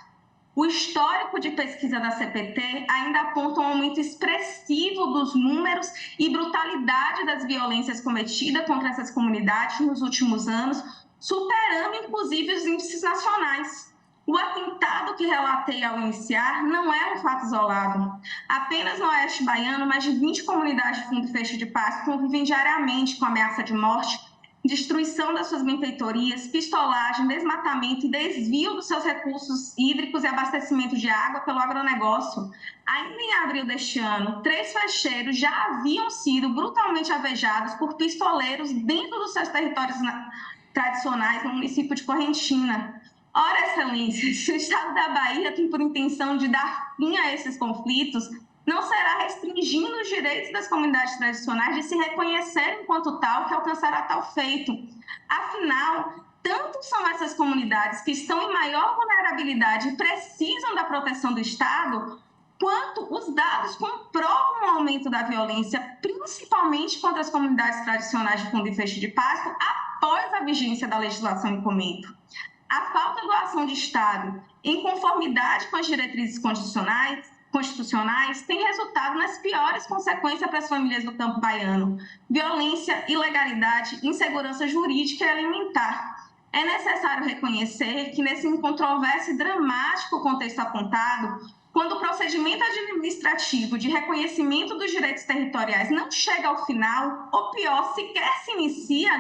O histórico de pesquisa da CPT ainda aponta um aumento expressivo dos números e brutalidade das violências cometidas contra essas comunidades nos últimos anos, superando inclusive os índices nacionais. O atentado que relatei ao iniciar não é um fato isolado. Apenas no Oeste Baiano, mais de 20 comunidades de fundo e fecho de pasto convivem diariamente com ameaça de morte, destruição das suas benfeitorias, pistolagem, desmatamento e desvio dos seus recursos hídricos e abastecimento de água pelo agronegócio. Ainda em abril deste ano, 3 fecheiros já haviam sido brutalmente alvejados por pistoleiros dentro dos seus territórios tradicionais no município de Correntina. Ora, Excelências, se o Estado da Bahia tem por intenção de dar fim a esses conflitos, não será restringindo os direitos das comunidades tradicionais de se reconhecer enquanto tal que alcançará tal feito. Afinal, tanto são essas comunidades que estão em maior vulnerabilidade e precisam da proteção do Estado, quanto os dados comprovam o aumento da violência, principalmente contra as comunidades tradicionais de fundo e fecho de pasto, após a vigência da legislação em comento. A falta de ação de Estado, em conformidade com as diretrizes constitucionais, tem resultado nas piores consequências para as famílias do campo baiano: violência, ilegalidade, insegurança jurídica e alimentar. É necessário reconhecer que, nesse incontroverso e dramático contexto apontado, quando o procedimento administrativo de reconhecimento dos direitos territoriais não chega ao final, ou pior, sequer se inicia,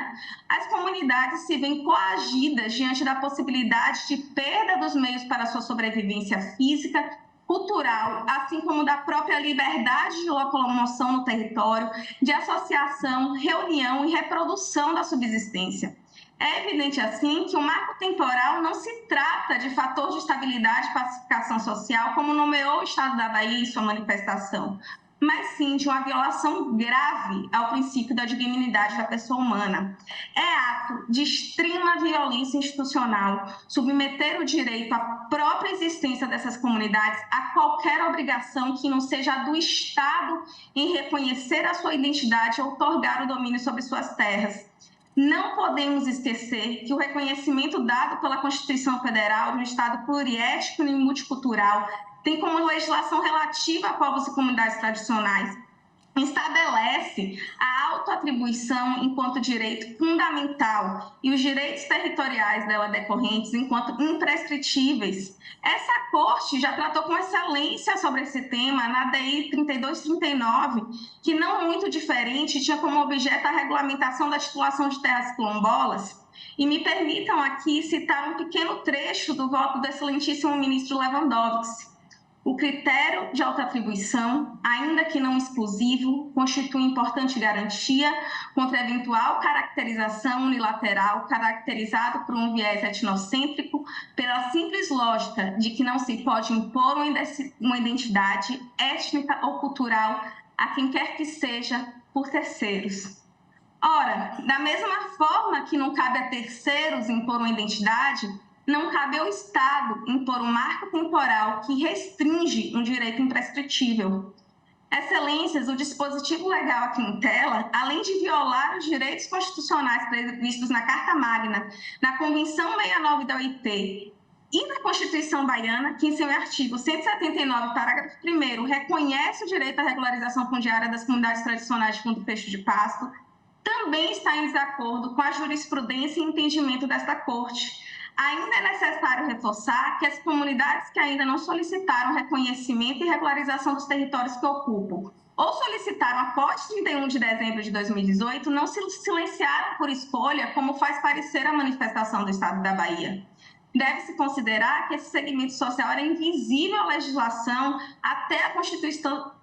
as comunidades se veem coagidas diante da possibilidade de perda dos meios para sua sobrevivência física, cultural, assim como da própria liberdade de locomoção no território, de associação, reunião e reprodução da subsistência. É evidente, assim, que o marco temporal não se trata de fator de estabilidade e pacificação social, como nomeou o Estado da Bahia em sua manifestação, mas sim de uma violação grave ao princípio da dignidade da pessoa humana. É ato de extrema violência institucional submeter o direito à própria existência dessas comunidades a qualquer obrigação que não seja a do Estado em reconhecer a sua identidade ou outorgar o domínio sobre suas terras. Não podemos esquecer que o reconhecimento dado pela Constituição Federal de um Estado pluriétnico e multicultural tem como legislação relativa a povos e comunidades tradicionais, estabelece a autoatribuição enquanto direito fundamental e os direitos territoriais dela decorrentes enquanto imprescritíveis. Essa Corte já tratou com excelência sobre esse tema na DI 3239, que não muito diferente tinha como objeto a regulamentação da titulação de terras quilombolas. E me permitam aqui citar um pequeno trecho do voto do excelentíssimo ministro Lewandowski. O critério de autoatribuição, ainda que não exclusivo, constitui importante garantia contra eventual caracterização unilateral caracterizado por um viés etnocêntrico pela simples lógica de que não se pode impor uma identidade étnica ou cultural a quem quer que seja por terceiros. Ora, da mesma forma que não cabe a terceiros impor uma identidade, não cabe ao Estado impor um marco temporal que restringe um direito imprescritível. Excelências, o dispositivo legal aqui em tela, além de violar os direitos constitucionais previstos na Carta Magna, na Convenção 69 da OIT E na Constituição baiana, que em seu artigo 179, parágrafo 1º, reconhece o direito à regularização fundiária das comunidades tradicionais de fundo e fecho de pasto, também está em desacordo com a jurisprudência e entendimento desta Corte. Ainda é necessário reforçar que as comunidades que ainda não solicitaram reconhecimento e regularização dos territórios que ocupam, ou solicitaram após 31 de dezembro de 2018, não se silenciaram por escolha, como faz parecer a manifestação do Estado da Bahia. Deve-se considerar que esse segmento social era invisível à legislação até a Constituição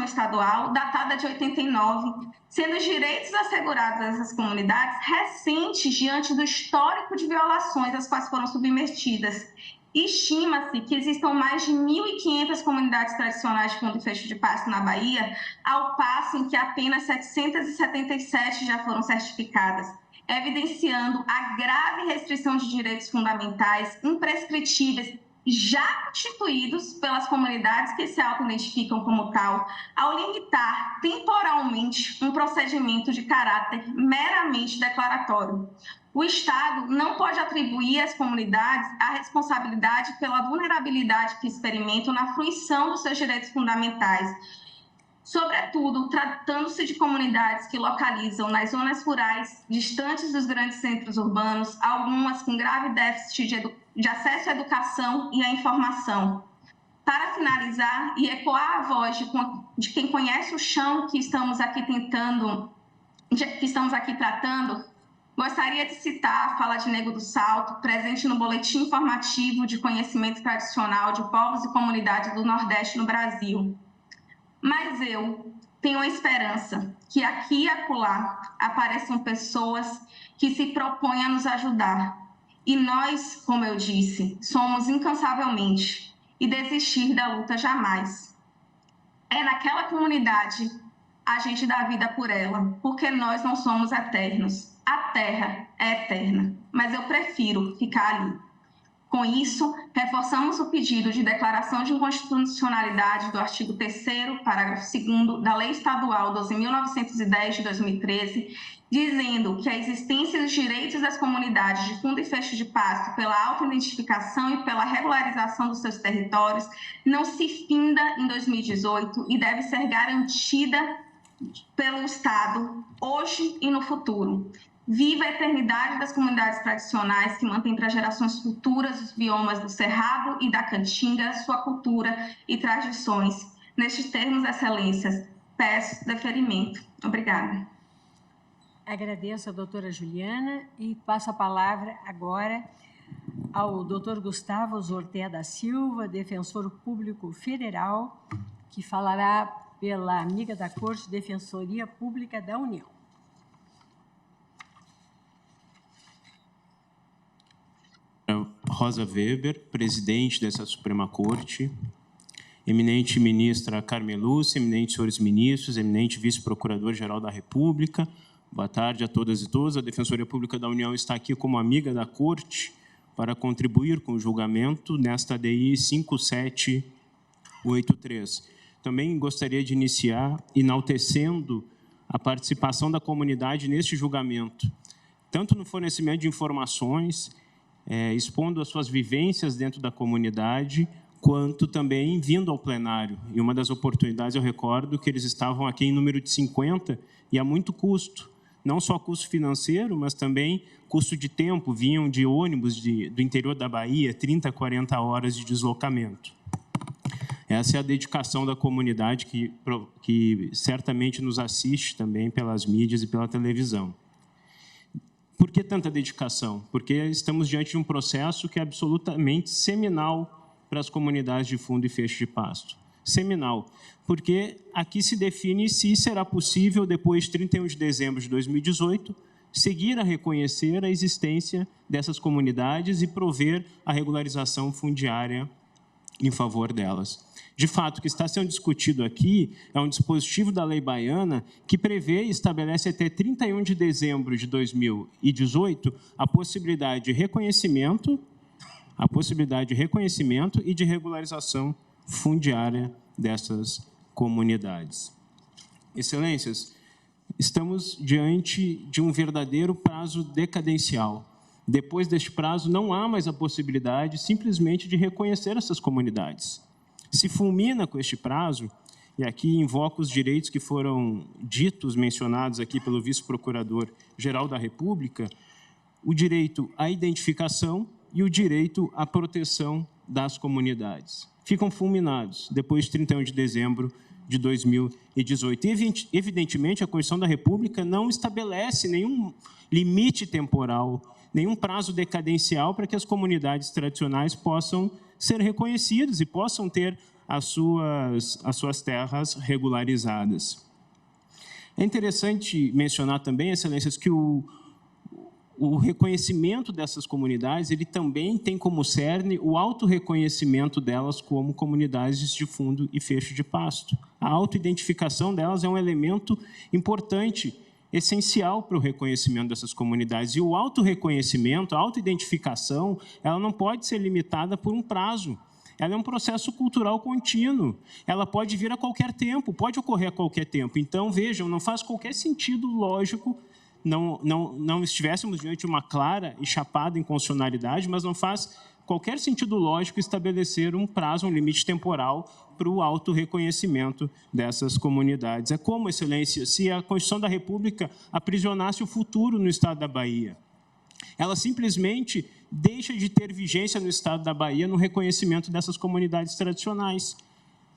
Estadual, datada de 89, sendo os direitos assegurados a essas comunidades recentes diante do histórico de violações às quais foram submetidas. Estima-se que existam mais de 1.500 comunidades tradicionais de fundo e fecho de pasto na Bahia, ao passo em que apenas 777 já foram certificadas, evidenciando a grave restrição de direitos fundamentais imprescritíveis já constituídos pelas comunidades que se auto-identificam como tal, ao limitar temporalmente um procedimento de caráter meramente declaratório. O Estado não pode atribuir às comunidades a responsabilidade pela vulnerabilidade que experimentam na fruição dos seus direitos fundamentais, sobretudo tratando-se de comunidades que localizam nas zonas rurais, distantes dos grandes centros urbanos, algumas com grave déficit de acesso à educação e à informação. Para finalizar e ecoar a voz de quem conhece o chão que estamos aqui tratando, gostaria de citar a fala de Nego do Salto, presente no Boletim Informativo de Conhecimento Tradicional de Povos e Comunidades do Nordeste no Brasil. Mas eu tenho a esperança que aqui e acolá apareçam pessoas que se propõem a nos ajudar. E nós, como eu disse, somos incansavelmente e desistir da luta jamais. É naquela comunidade a gente dá vida por ela, porque nós não somos eternos. A terra é eterna, mas eu prefiro ficar ali. Com isso, reforçamos o pedido de declaração de inconstitucionalidade do artigo 3º, parágrafo 2º da Lei Estadual 12.910 de 2013, dizendo que a existência dos direitos das comunidades de fundo e fecho de pasto pela autoidentificação e pela regularização dos seus territórios não se finda em 2018 e deve ser garantida pelo Estado hoje e no futuro. Viva a eternidade das comunidades tradicionais que mantêm para gerações futuras os biomas do Cerrado e da Caatinga, sua cultura e tradições. Nestes termos, excelências, peço deferimento. Obrigada. Agradeço a doutora Juliana e passo a palavra agora ao doutor Gustavo Zorté da Silva, defensor público federal, que falará pela amiga da Corte, Defensoria Pública da União. Rosa Weber, presidente dessa Suprema Corte, eminente ministra Carmen Lúcia, eminentes senhores ministros, eminente vice-procurador-geral da República, boa tarde a todas e todos. A Defensoria Pública da União está aqui como amiga da Corte para contribuir com o julgamento nesta ADI 5783. Também gostaria de iniciar enaltecendo a participação da comunidade neste julgamento, tanto no fornecimento de informações, expondo as suas vivências dentro da comunidade, quanto também vindo ao plenário. E uma das oportunidades, eu recordo que eles estavam aqui em número de 50 e a muito custo, não só custo financeiro, mas também custo de tempo, vinham de ônibus do interior da Bahia, 30, 40 horas de deslocamento. Essa é a dedicação da comunidade que certamente nos assiste também pelas mídias e pela televisão. Por que tanta dedicação? Porque estamos diante de um processo que é absolutamente seminal para as comunidades de fundo e fecho de pasto. Seminal, porque aqui se define se será possível, depois de 31 de dezembro de 2018, seguir a reconhecer a existência dessas comunidades e prover a regularização fundiária em favor delas. De fato, o que está sendo discutido aqui é um dispositivo da lei baiana que prevê e estabelece até 31 de dezembro de 2018 a possibilidade de reconhecimento e de regularização fundiária dessas comunidades. Excelências, estamos diante de um verdadeiro prazo decadencial. Depois deste prazo, não há mais a possibilidade simplesmente de reconhecer essas comunidades. Se fulmina com este prazo, e aqui invoco os direitos que foram mencionados aqui pelo vice-procurador-geral da República, o direito à identificação e o direito à proteção das comunidades. Ficam fulminados depois de 31 de dezembro de 2018. Evidentemente, a Constituição da República não estabelece nenhum limite temporal, nenhum prazo decadencial para que as comunidades tradicionais possam ser reconhecidas e possam ter as suas terras regularizadas. É interessante mencionar também, Excelências, que o reconhecimento dessas comunidades, ele também tem como cerne o autorreconhecimento delas como comunidades de fundo e fecho de pasto. A autoidentificação delas é um elemento importante, essencial para o reconhecimento dessas comunidades. E o autorreconhecimento, a autoidentificação, ela não pode ser limitada por um prazo. Ela é um processo cultural contínuo. Ela pode vir a qualquer tempo, pode ocorrer a qualquer tempo. Então, vejam, não faz qualquer sentido lógico não estivéssemos diante de uma clara e chapada inconstitucionalidade, mas não faz qualquer sentido lógico estabelecer um prazo, um limite temporal para o autorreconhecimento dessas comunidades. É como, Excelência, se a Constituição da República aprisionasse o futuro no Estado da Bahia. Ela simplesmente deixa de ter vigência no Estado da Bahia no reconhecimento dessas comunidades tradicionais.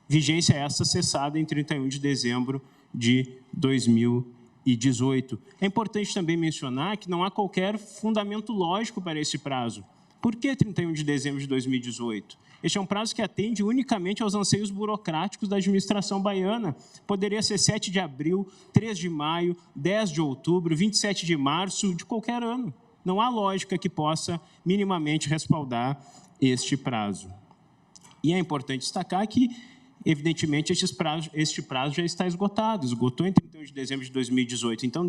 Vigência essa cessada em 31 de dezembro de 2018. É importante também mencionar que não há qualquer fundamento lógico para esse prazo. Por que 31 de dezembro de 2018? Este é um prazo que atende unicamente aos anseios burocráticos da administração baiana. Poderia ser 7 de abril, 3 de maio, 10 de outubro, 27 de março, de qualquer ano. Não há lógica que possa minimamente respaldar este prazo. E é importante destacar que, evidentemente, este prazo já está esgotado, esgotou em 31 de dezembro de 2018. Então,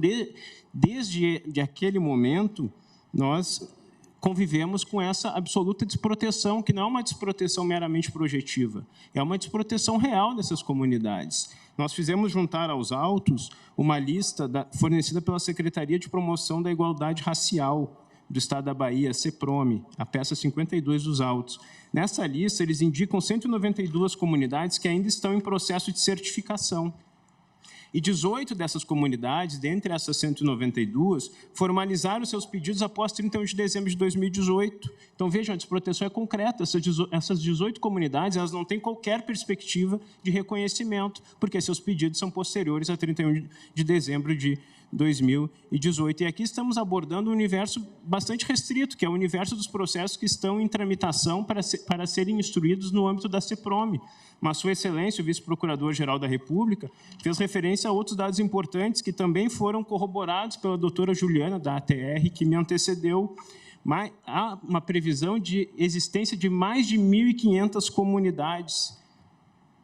desde aquele momento, nós convivemos com essa absoluta desproteção, que não é uma desproteção meramente projetiva, é uma desproteção real dessas comunidades. Nós fizemos juntar aos autos uma lista fornecida pela Secretaria de Promoção da Igualdade Racial do Estado da Bahia, CEPROME, a peça 52 dos autos. Nessa lista, eles indicam 192 comunidades que ainda estão em processo de certificação. E 18 dessas comunidades, dentre essas 192, formalizaram seus pedidos após 31 de dezembro de 2018. Então, vejam, a desproteção é concreta. Essas 18 comunidades, elas não têm qualquer perspectiva de reconhecimento, porque seus pedidos são posteriores a 31 de dezembro de 2018. E aqui estamos abordando um universo bastante restrito, que é o universo dos processos que estão em tramitação para serem instruídos no âmbito da CEPROME. Mas Sua Excelência, o Vice-Procurador-Geral da República, fez referência a outros dados importantes que também foram corroborados pela doutora Juliana, da ATR, que me antecedeu. Mas há uma previsão de existência de mais de 1.500 comunidades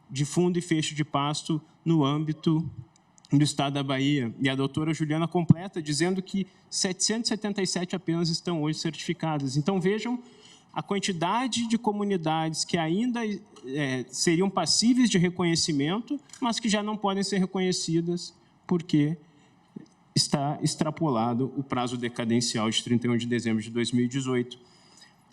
de fundo e fecho de pasto no âmbito do Estado da Bahia. E a doutora Juliana completa dizendo que 777 apenas estão hoje certificadas. Então, vejam a quantidade de comunidades que ainda seriam passíveis de reconhecimento, mas que já não podem ser reconhecidas porque está extrapolado o prazo decadencial de 31 de dezembro de 2018.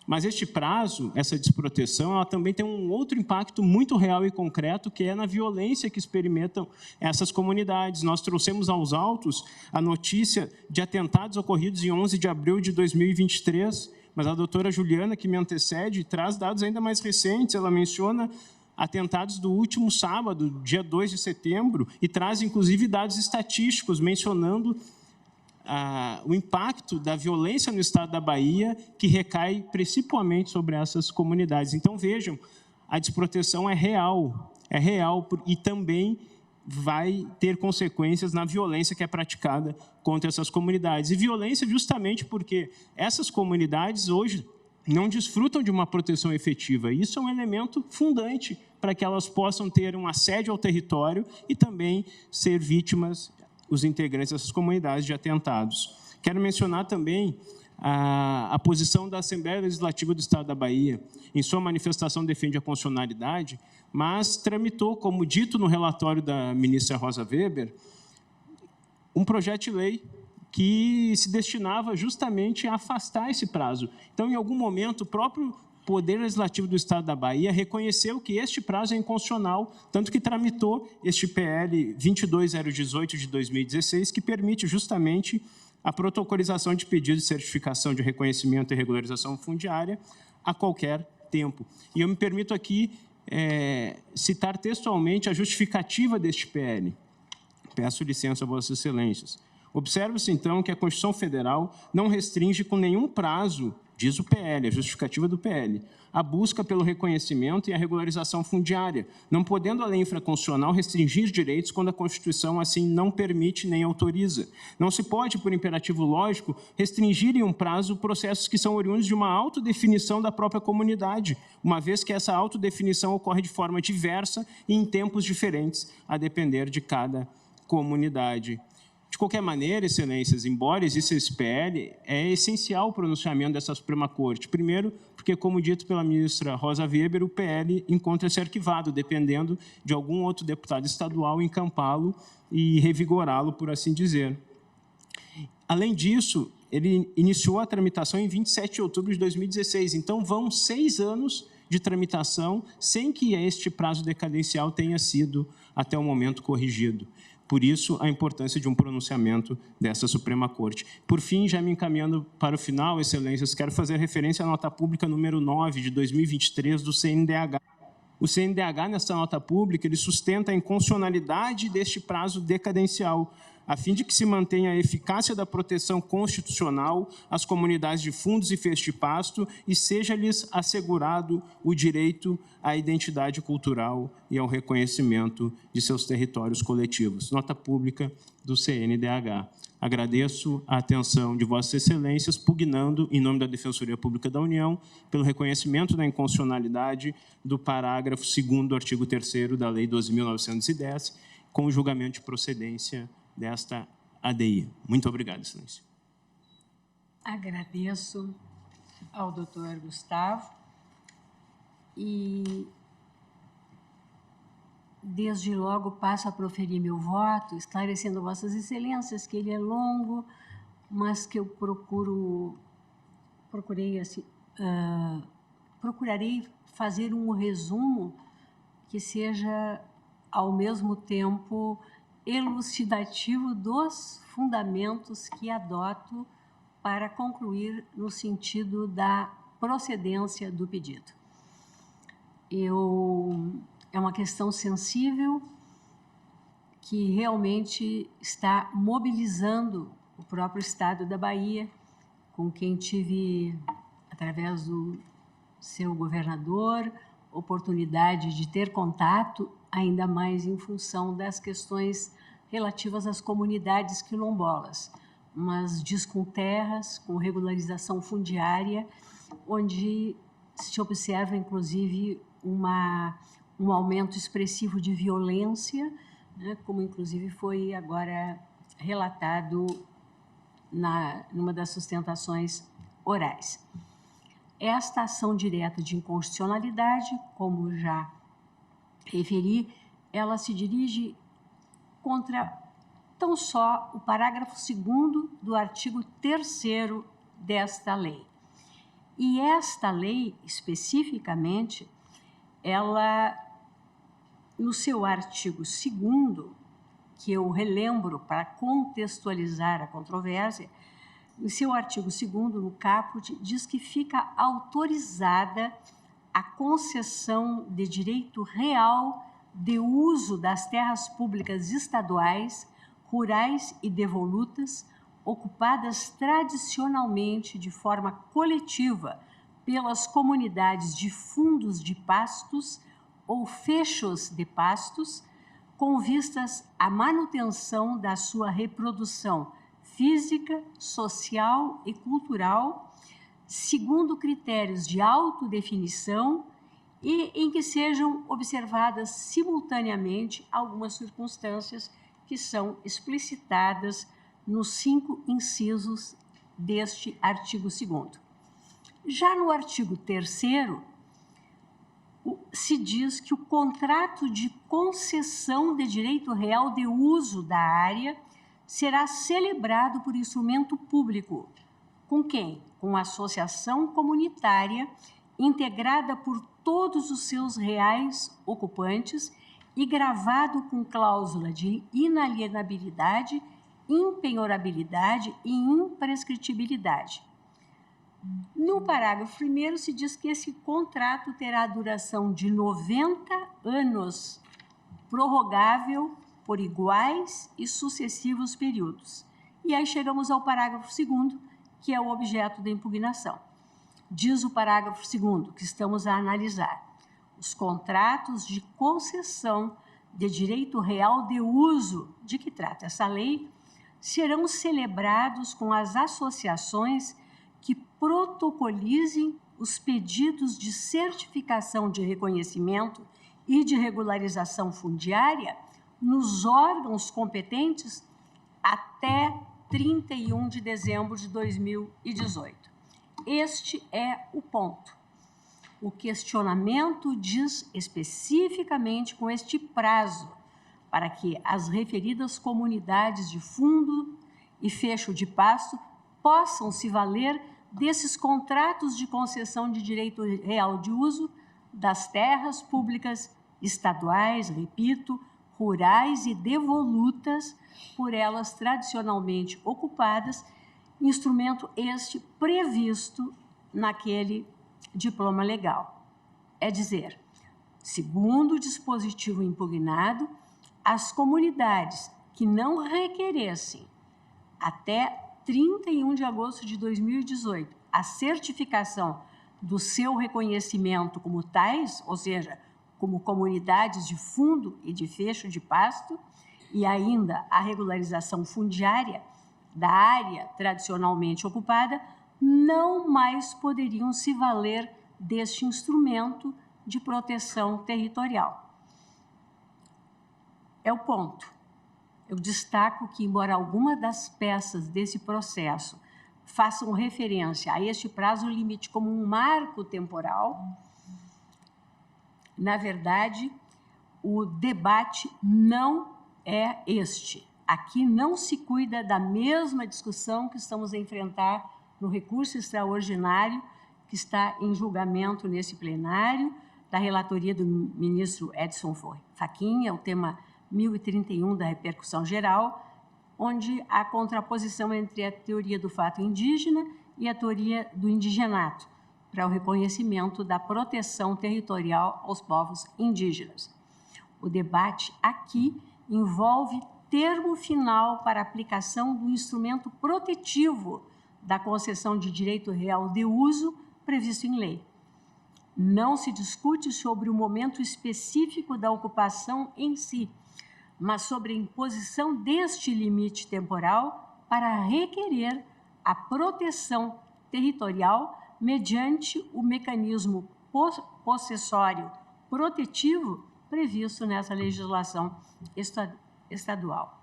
Mas este prazo, essa desproteção, ela também tem um outro impacto muito real e concreto, que é na violência que experimentam essas comunidades. Nós trouxemos aos autos a notícia de atentados ocorridos em 11 de abril de 2023, mas a doutora Juliana, que me antecede, traz dados ainda mais recentes. Ela menciona atentados do último sábado, dia 2 de setembro, e traz, inclusive, dados estatísticos mencionando o impacto da violência no Estado da Bahia, que recai principalmente sobre essas comunidades. Então, vejam, a desproteção é real e também vai ter consequências na violência que é praticada contra essas comunidades. E violência justamente porque essas comunidades hoje não desfrutam de uma proteção efetiva. Isso é um elemento fundante para que elas possam ter um assédio ao território e também ser vítimas, os integrantes dessas comunidades, de atentados. Quero mencionar também a posição da Assembleia Legislativa do Estado da Bahia. Em sua manifestação, defende a constitucionalidade, mas tramitou, como dito no relatório da ministra Rosa Weber, um projeto de lei que se destinava justamente a afastar esse prazo. Então, em algum momento, o próprio Poder Legislativo do Estado da Bahia reconheceu que este prazo é inconstitucional, tanto que tramitou este PL 22018 de 2016, que permite justamente a protocolização de pedido de certificação de reconhecimento e regularização fundiária a qualquer tempo. E eu me permito aqui citar textualmente a justificativa deste PL. Peço licença a Vossas Excelências. Observa-se, então, que a Constituição Federal não restringe com nenhum prazo, diz o PL, a justificativa do PL, a busca pelo reconhecimento e a regularização fundiária, não podendo a lei infraconstitucional restringir direitos quando a Constituição assim não permite nem autoriza. Não se pode, por imperativo lógico, restringir em um prazo processos que são oriundos de uma autodefinição da própria comunidade, uma vez que essa autodefinição ocorre de forma diversa e em tempos diferentes, a depender de cada comunidade. De qualquer maneira, Excelências, embora exista esse PL, é essencial o pronunciamento dessa Suprema Corte. Primeiro, porque, como dito pela ministra Rosa Weber, o PL encontra-se arquivado, dependendo de algum outro deputado estadual encampá-lo e revigorá-lo, por assim dizer. Além disso, ele iniciou a tramitação em 27 de outubro de 2016, então vão 6 anos de tramitação sem que este prazo decadencial tenha sido, até o momento, corrigido. Por isso, a importância de um pronunciamento dessa Suprema Corte. Por fim, já me encaminhando para o final, Excelências, quero fazer referência à nota pública número 9 de 2023 do CNDH. O CNDH, nessa nota pública, ele sustenta a inconstitucionalidade deste prazo decadencial, a fim de que se mantenha a eficácia da proteção constitucional às comunidades de fundos e feixes de pasto e seja-lhes assegurado o direito à identidade cultural e ao reconhecimento de seus territórios coletivos. Nota pública do CNDH. Agradeço a atenção de Vossas Excelências, pugnando, em nome da Defensoria Pública da União, pelo reconhecimento da inconstitucionalidade do parágrafo 2º do artigo 3º da Lei 12.910, com o julgamento de procedência desta ADI. Muito obrigado, Excelência. Agradeço ao doutor Gustavo e, desde logo, passo a proferir meu voto, esclarecendo Vossas Excelências que ele é longo, mas que eu procurarei fazer um resumo que seja, ao mesmo tempo, elucidativo dos fundamentos que adoto para concluir no sentido da procedência do pedido. É uma questão sensível que realmente está mobilizando o próprio Estado da Bahia, com quem tive, através do seu governador, oportunidade de ter contato, ainda mais em função das questões relativas às comunidades quilombolas, mas diz com terras, com regularização fundiária, onde se observa, inclusive, um aumento expressivo de violência, né, como, inclusive, foi agora relatado numa das sustentações orais. Esta ação direta de inconstitucionalidade, como já referi, ela se dirige contra tão só o parágrafo 2º do artigo 3º desta lei. E esta lei, especificamente, ela, no seu artigo 2º, que eu relembro para contextualizar a controvérsia, no seu artigo 2º, no caput, diz que fica autorizada a concessão de direito real de uso das terras públicas estaduais, rurais e devolutas, ocupadas tradicionalmente de forma coletiva pelas comunidades de fundos de pastos ou fechos de pastos, com vistas à manutenção da sua reprodução física, social e cultural, segundo critérios de autodefinição e em que sejam observadas simultaneamente algumas circunstâncias que são explicitadas nos 5 incisos deste artigo 2º. Já no artigo 3º, se diz que o contrato de concessão de direito real de uso da área será celebrado por instrumento público. Com quem? Com a associação comunitária integrada por todos os seus reais ocupantes e gravado com cláusula de inalienabilidade, impenhorabilidade e imprescritibilidade. No parágrafo 1º se diz que esse contrato terá duração de 90 anos, prorrogável por iguais e sucessivos períodos. E aí chegamos ao parágrafo 2º, que é o objeto da impugnação. Diz o parágrafo 2º, que estamos a analisar: os contratos de concessão de direito real de uso, de que trata essa lei, serão celebrados com as associações que protocolizem os pedidos de certificação de reconhecimento e de regularização fundiária nos órgãos competentes até 31 de dezembro de 2018. Este é o ponto. O questionamento diz especificamente com este prazo para que as referidas comunidades de fundo e fecho de pasto possam se valer desses contratos de concessão de direito real de uso das terras públicas estaduais, repito, rurais e devolutas por elas tradicionalmente ocupadas, instrumento este previsto naquele diploma legal. É dizer, segundo o dispositivo impugnado, as comunidades que não requeressem até 31 de agosto de 2018 a certificação do seu reconhecimento como tais, ou seja, como comunidades de fundo e de fecho de pasto, e ainda a regularização fundiária da área tradicionalmente ocupada, não mais poderiam se valer deste instrumento de proteção territorial. É o ponto. Eu destaco que, embora alguma das peças desse processo façam referência a este prazo limite como um marco temporal, na verdade, o debate não é este. Aqui não se cuida da mesma discussão que estamos a enfrentar no recurso extraordinário que está em julgamento nesse plenário, da relatoria do ministro Edson Fachin, o tema 1031 da repercussão geral, onde há contraposição entre a teoria do fato indígena e a teoria do indigenato, para o reconhecimento da proteção territorial aos povos indígenas. O debate aqui envolve termo final para aplicação do instrumento protetivo da concessão de direito real de uso previsto em lei. Não se discute sobre o momento específico da ocupação em si, mas sobre a imposição deste limite temporal para requerer a proteção territorial mediante o mecanismo possessório protetivo previsto nessa legislação estadual.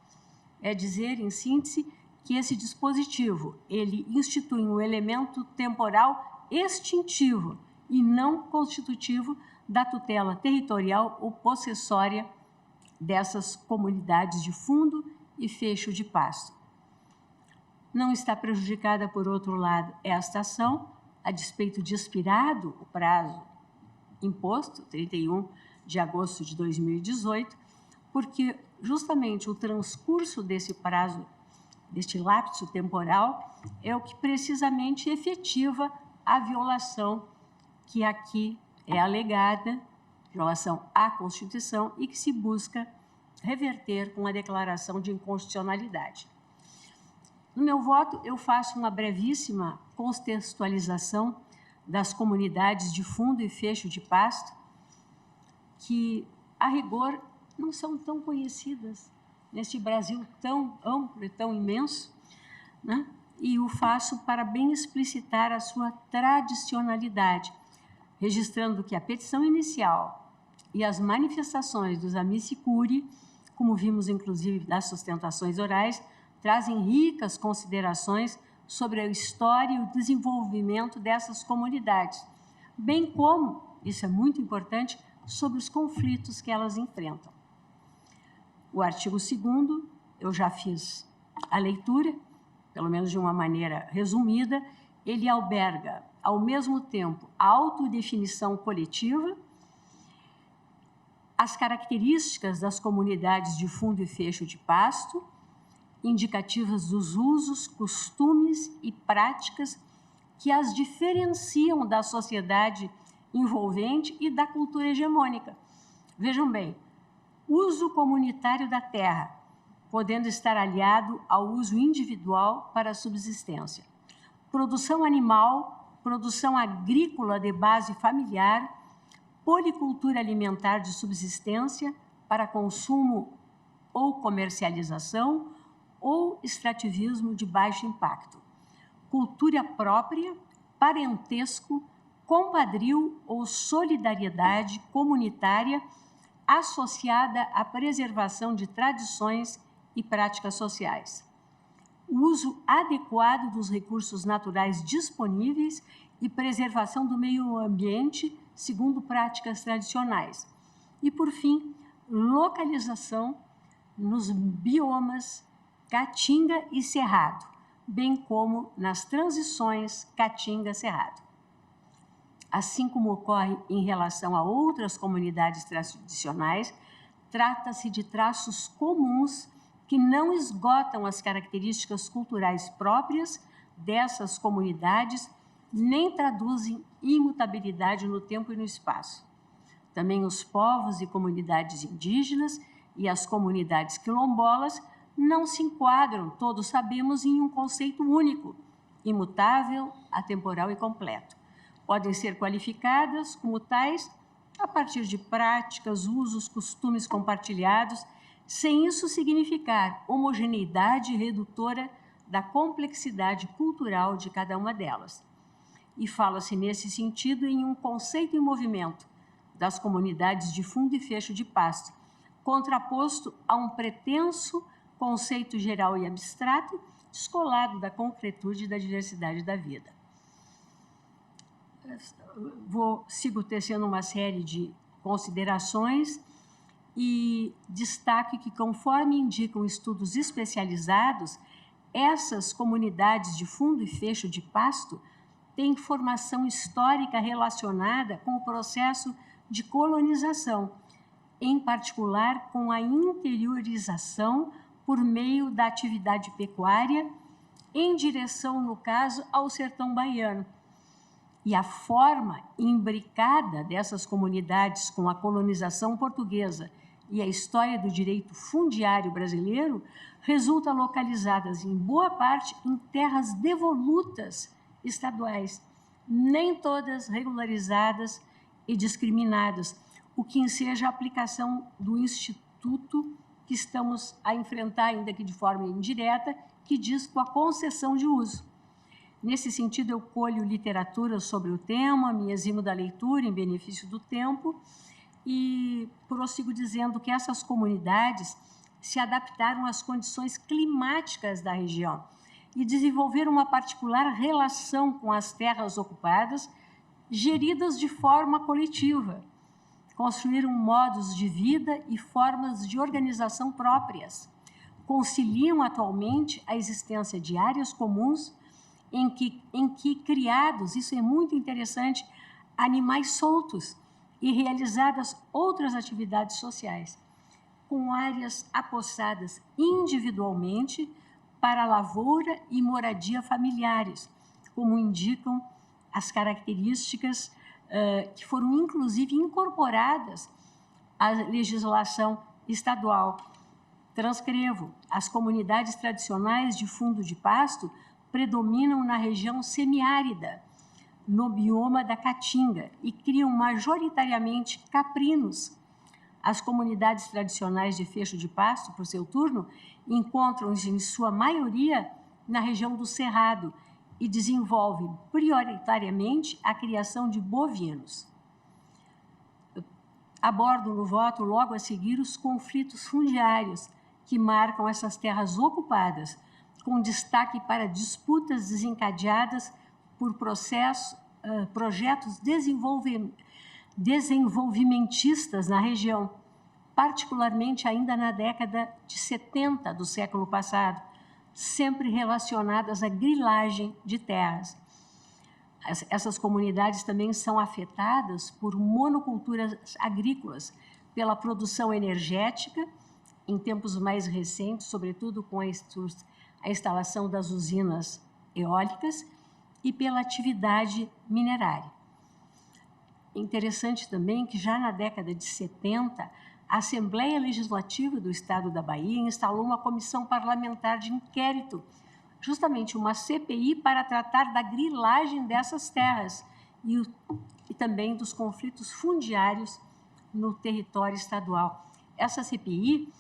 É dizer, em síntese, que esse dispositivo, ele institui um elemento temporal extintivo e não constitutivo da tutela territorial ou possessória dessas comunidades de fundo e fecho de pasto. Não está prejudicada, por outro lado, esta ação, a despeito de expirado o prazo imposto, 31 de agosto de 2018, porque justamente o transcurso desse prazo, deste lapso temporal, é o que precisamente efetiva a violação que aqui é alegada, violação à Constituição, e que se busca reverter com a declaração de inconstitucionalidade. No meu voto, eu faço uma brevíssima contextualização das comunidades de fundo e fecho de pasto, que, a rigor, não são tão conhecidas neste Brasil tão amplo e tão imenso, né? E o faço para bem explicitar a sua tradicionalidade, registrando que a petição inicial e as manifestações dos amici curiae, como vimos inclusive das sustentações orais, trazem ricas considerações sobre a história e o desenvolvimento dessas comunidades, bem como, isso é muito importante, sobre os conflitos que elas enfrentam. O artigo 2º, eu já fiz a leitura, pelo menos de uma maneira resumida, ele alberga, ao mesmo tempo, a autodefinição coletiva, as características das comunidades de fundo e fecho de pasto, indicativas dos usos, costumes e práticas que as diferenciam da sociedade envolvente e da cultura hegemônica. Vejam bem, uso comunitário da terra, podendo estar aliado ao uso individual para a subsistência. Produção animal, produção agrícola de base familiar, policultura alimentar de subsistência para consumo ou comercialização, ou extrativismo de baixo impacto. Cultura própria, parentesco, compadrio ou solidariedade comunitária associada à preservação de tradições e práticas sociais. O uso adequado dos recursos naturais disponíveis e preservação do meio ambiente segundo práticas tradicionais. E, por fim, localização nos biomas Caatinga e Cerrado, bem como nas transições Caatinga-Cerrado. Assim como ocorre em relação a outras comunidades tradicionais, trata-se de traços comuns que não esgotam as características culturais próprias dessas comunidades, nem traduzem imutabilidade no tempo e no espaço. Também os povos e comunidades indígenas e as comunidades quilombolas não se enquadram, todos sabemos, em um conceito único, imutável, atemporal e completo. Podem ser qualificadas como tais a partir de práticas, usos, costumes compartilhados, sem isso significar homogeneidade redutora da complexidade cultural de cada uma delas. E fala-se nesse sentido em um conceito em movimento das comunidades de fundo e fecho de pasto, contraposto a um pretenso conceito geral e abstrato, descolado da concretude e da diversidade da vida. Sigo tecendo uma série de considerações e destaque que, conforme indicam estudos especializados, essas comunidades de fundo e fecho de pasto têm formação histórica relacionada com o processo de colonização, em particular com a interiorização por meio da atividade pecuária, em direção, no caso, ao sertão baiano. E a forma imbricada dessas comunidades com a colonização portuguesa e a história do direito fundiário brasileiro resulta localizadas, em boa parte, em terras devolutas estaduais, nem todas regularizadas e discriminadas, o que enseja a aplicação do Instituto que estamos a enfrentar, ainda que de forma indireta, que diz com a concessão de uso. Nesse sentido, eu colho literatura sobre o tema, me eximo da leitura em benefício do tempo e prossigo dizendo que essas comunidades se adaptaram às condições climáticas da região e desenvolveram uma particular relação com as terras ocupadas, geridas de forma coletiva. Construíram modos de vida e formas de organização próprias. Conciliam atualmente a existência de áreas comuns em que criados, isso é muito interessante, animais soltos e realizadas outras atividades sociais, com áreas apossadas individualmente para a lavoura e moradia familiares, como indicam as características que foram, inclusive, incorporadas à legislação estadual. Transcrevo: as comunidades tradicionais de fundo de pasto predominam na região semiárida, no bioma da Caatinga, e criam majoritariamente caprinos. As comunidades tradicionais de fecho de pasto, por seu turno, encontram-se, em sua maioria, na região do Cerrado, e desenvolve prioritariamente a criação de bovinos. Abordo no voto, logo a seguir, os conflitos fundiários que marcam essas terras ocupadas, com destaque para disputas desencadeadas por projetos desenvolvimentistas na região, particularmente ainda na década de 70 do século passado, sempre relacionadas à grilagem de terras. Essas comunidades também são afetadas por monoculturas agrícolas, pela produção energética, em tempos mais recentes, sobretudo com a instalação das usinas eólicas, e pela atividade minerária. Interessante também que já na década de 70, a Assembleia Legislativa do Estado da Bahia instalou uma comissão parlamentar de inquérito, justamente uma CPI para tratar da grilagem dessas terras e também dos conflitos fundiários no território estadual. Essa CPI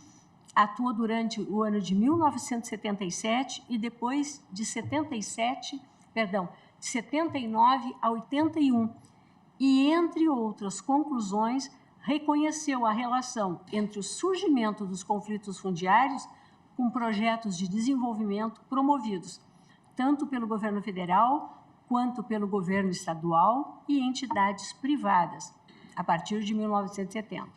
atua durante o ano de 1977 e depois de 79 a 81, e, entre outras conclusões, reconheceu a relação entre o surgimento dos conflitos fundiários com projetos de desenvolvimento promovidos tanto pelo governo federal quanto pelo governo estadual e entidades privadas, a partir de 1970.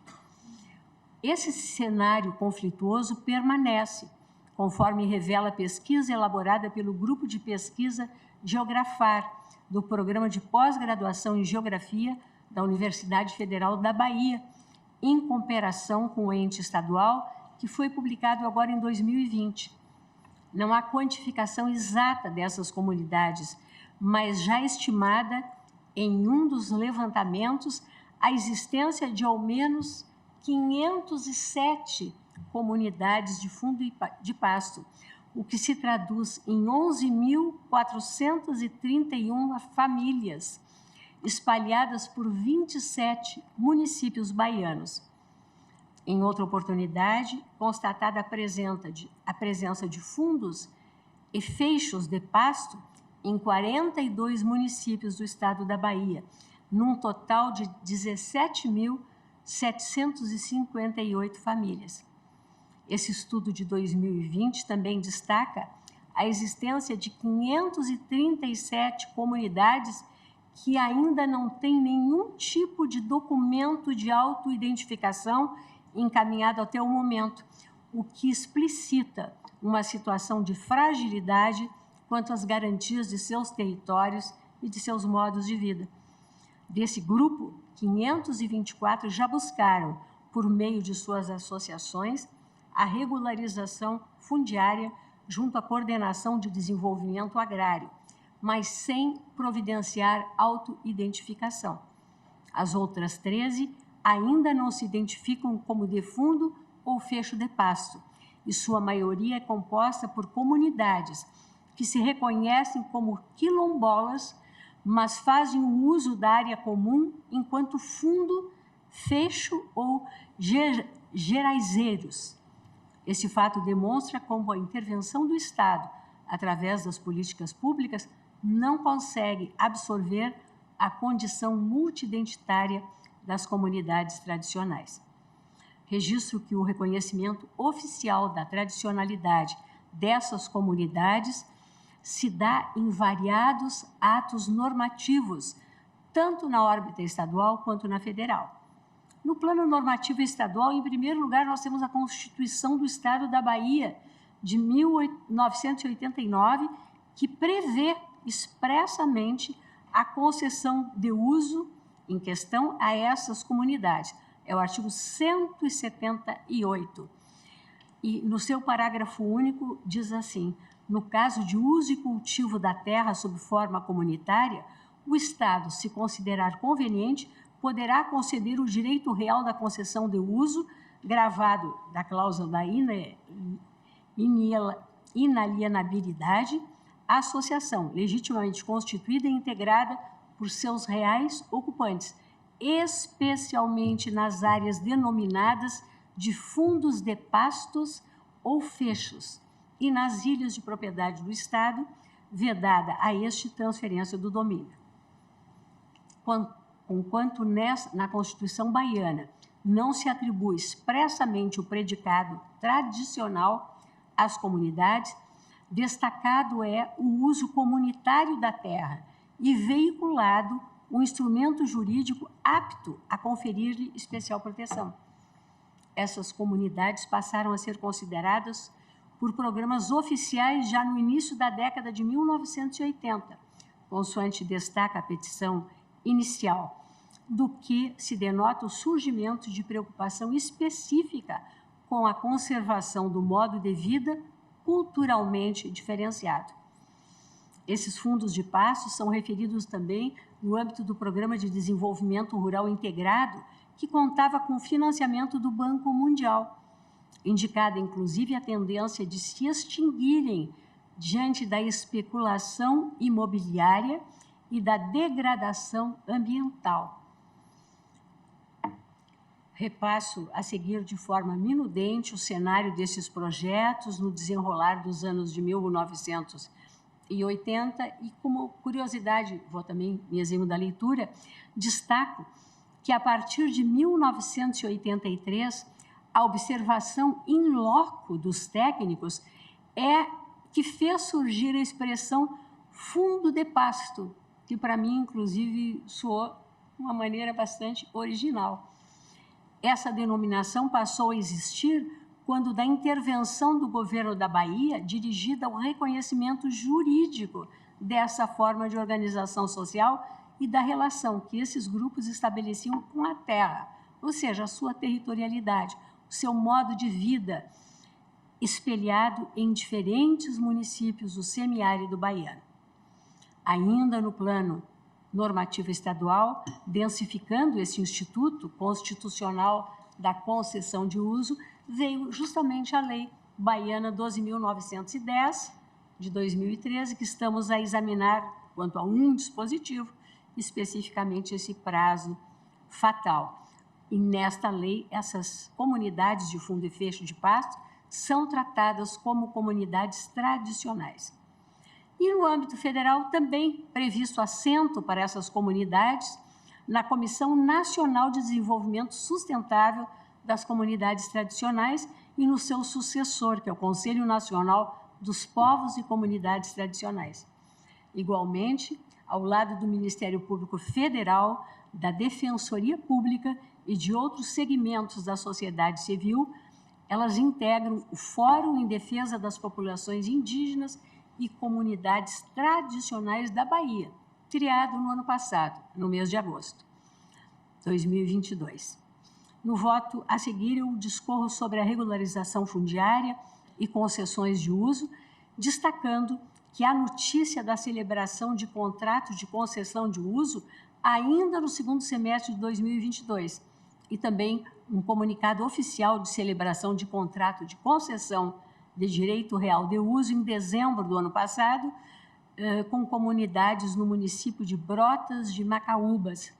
Esse cenário conflituoso permanece, conforme revela a pesquisa elaborada pelo Grupo de Pesquisa Geografar, do Programa de Pós-Graduação em Geografia da Universidade Federal da Bahia, em cooperação com o ente estadual, que foi publicado agora em 2020. Não há quantificação exata dessas comunidades, mas já estimada em um dos levantamentos a existência de ao menos 507 comunidades de fundo de pasto, o que se traduz em 11.431 famílias, espalhadas por 27 municípios baianos. Em outra oportunidade, constatada a presença de fundos e feixos de pasto em 42 municípios do estado da Bahia, num total de 17.758 famílias. Esse estudo de 2020 também destaca a existência de 537 comunidades que ainda não têm nenhum tipo de documento de autoidentificação encaminhado até o momento, o que explicita uma situação de fragilidade quanto às garantias de seus territórios e de seus modos de vida. Desse grupo, 524 já buscaram, por meio de suas associações, a regularização fundiária junto à Coordenação de Desenvolvimento Agrário, mas sem providenciar autoidentificação. As outras 13 ainda não se identificam como de fundo ou fecho de pasto, e sua maioria é composta por comunidades que se reconhecem como quilombolas, mas fazem o uso da área comum enquanto fundo, fecho ou geraizeiros. Esse fato demonstra como a intervenção do Estado, através das políticas públicas, não consegue absorver a condição multidentitária das comunidades tradicionais. Registro que o reconhecimento oficial da tradicionalidade dessas comunidades se dá em variados atos normativos, tanto na órbita estadual quanto na federal. No plano normativo estadual, em primeiro lugar, nós temos a Constituição do Estado da Bahia, de 1989, que prevê expressamente a concessão de uso em questão a essas comunidades. É o artigo 178. E, no seu parágrafo único, diz assim: no caso de uso e cultivo da terra sob forma comunitária, o Estado, se considerar conveniente, poderá conceder o direito real da concessão de uso, gravado da cláusula da inalienabilidade, à associação legitimamente constituída e integrada por seus reais ocupantes, especialmente nas áreas denominadas de fundos de pastos ou fechos, e nas ilhas de propriedade do Estado, vedada a este transferência do domínio. Enquanto na Constituição baiana não se atribui expressamente o predicado tradicional às comunidades, destacado é o uso comunitário da terra e veiculado um instrumento jurídico apto a conferir-lhe especial proteção. Essas comunidades passaram a ser consideradas por programas oficiais já no início da década de 1980, consoante destaca a petição inicial, do que se denota o surgimento de preocupação específica com a conservação do modo de vida culturalmente diferenciado. Esses fundos de pasto são referidos também no âmbito do Programa de Desenvolvimento Rural Integrado, que contava com o financiamento do Banco Mundial, indicada inclusive a tendência de se extinguirem diante da especulação imobiliária e da degradação ambiental. Repasso a seguir de forma minudente o cenário desses projetos no desenrolar dos anos de 1980 e, como curiosidade, vou também me eximo da leitura, destaco que a partir de 1983, a observação in loco dos técnicos é que fez surgir a expressão fundo de pasto, que para mim, inclusive, soou de uma maneira bastante original. Essa denominação passou a existir quando da intervenção do governo da Bahia, dirigida ao reconhecimento jurídico dessa forma de organização social e da relação que esses grupos estabeleciam com a terra, ou seja, a sua territorialidade, o seu modo de vida, espelhado em diferentes municípios do semiárido baiano. Ainda no plano normativo estadual, densificando esse Instituto Constitucional da Concessão de Uso, veio justamente a Lei Baiana 12.910, de 2013, que estamos a examinar quanto a um dispositivo, especificamente esse prazo fatal. E nesta lei, essas comunidades de fundo e fecho de pasto são tratadas como comunidades tradicionais. E no âmbito federal, também previsto assento para essas comunidades na Comissão Nacional de Desenvolvimento Sustentável das Comunidades Tradicionais e no seu sucessor, que é o Conselho Nacional dos Povos e Comunidades Tradicionais. Igualmente, ao lado do Ministério Público Federal, da Defensoria Pública e de outros segmentos da sociedade civil, elas integram o Fórum em Defesa das Populações Indígenas e Comunidades Tradicionais da Bahia, criado no ano passado, no mês de agosto de 2022. No voto a seguir, eu discorro sobre a regularização fundiária e concessões de uso, destacando que a notícia da celebração de contratos de concessão de uso ainda no segundo semestre de 2022 e também um comunicado oficial de celebração de contrato de concessão de direito real de uso em dezembro do ano passado, com comunidades no município de Brotas de Macaúbas.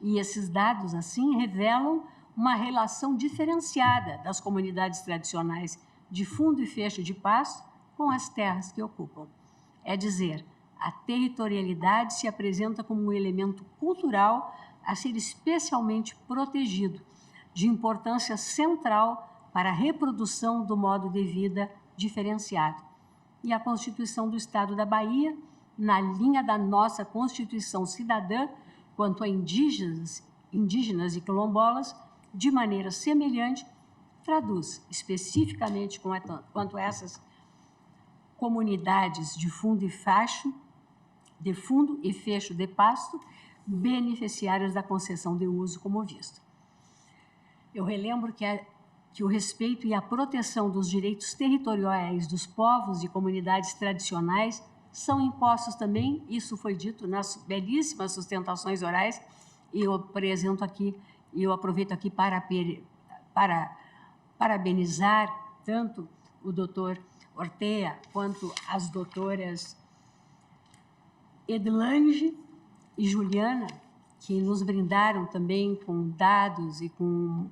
E esses dados, assim, revelam uma relação diferenciada das comunidades tradicionais de fundo e fecho de pasto com as terras que ocupam. É dizer, a territorialidade se apresenta como um elemento cultural a ser especialmente protegido, de importância central para a reprodução do modo de vida diferenciado. E a Constituição do Estado da Bahia, na linha da nossa Constituição cidadã, quanto a indígenas e quilombolas, de maneira semelhante, traduz especificamente quanto a essas comunidades de fundo e fecho de pasto, beneficiárias da concessão de uso, como visto. Eu relembro que o respeito e a proteção dos direitos territoriais dos povos e comunidades tradicionais são impostos também, isso foi dito nas belíssimas sustentações orais, e eu apresento aqui, e eu aproveito aqui para parabenizar tanto o doutor Ortega quanto as doutoras Edlange e Juliana, que nos brindaram também com dados e com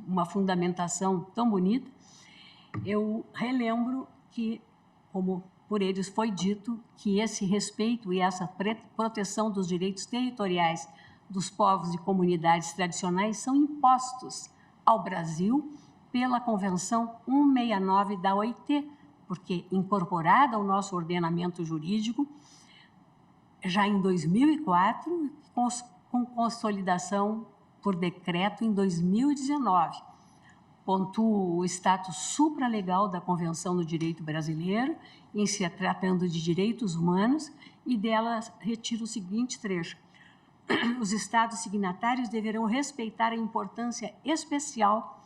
uma fundamentação tão bonita. Eu relembro que, como por eles foi dito, que esse respeito e essa proteção dos direitos territoriais dos povos e comunidades tradicionais são impostos ao Brasil pela Convenção 169 da OIT, porque incorporada ao nosso ordenamento jurídico já em 2004, com consolidação por decreto em 2019. pontuo o status supralegal da Convenção do Direito Brasileiro, em se tratando de direitos humanos, e dela retiro o seguinte trecho. Os Estados signatários deverão respeitar a importância especial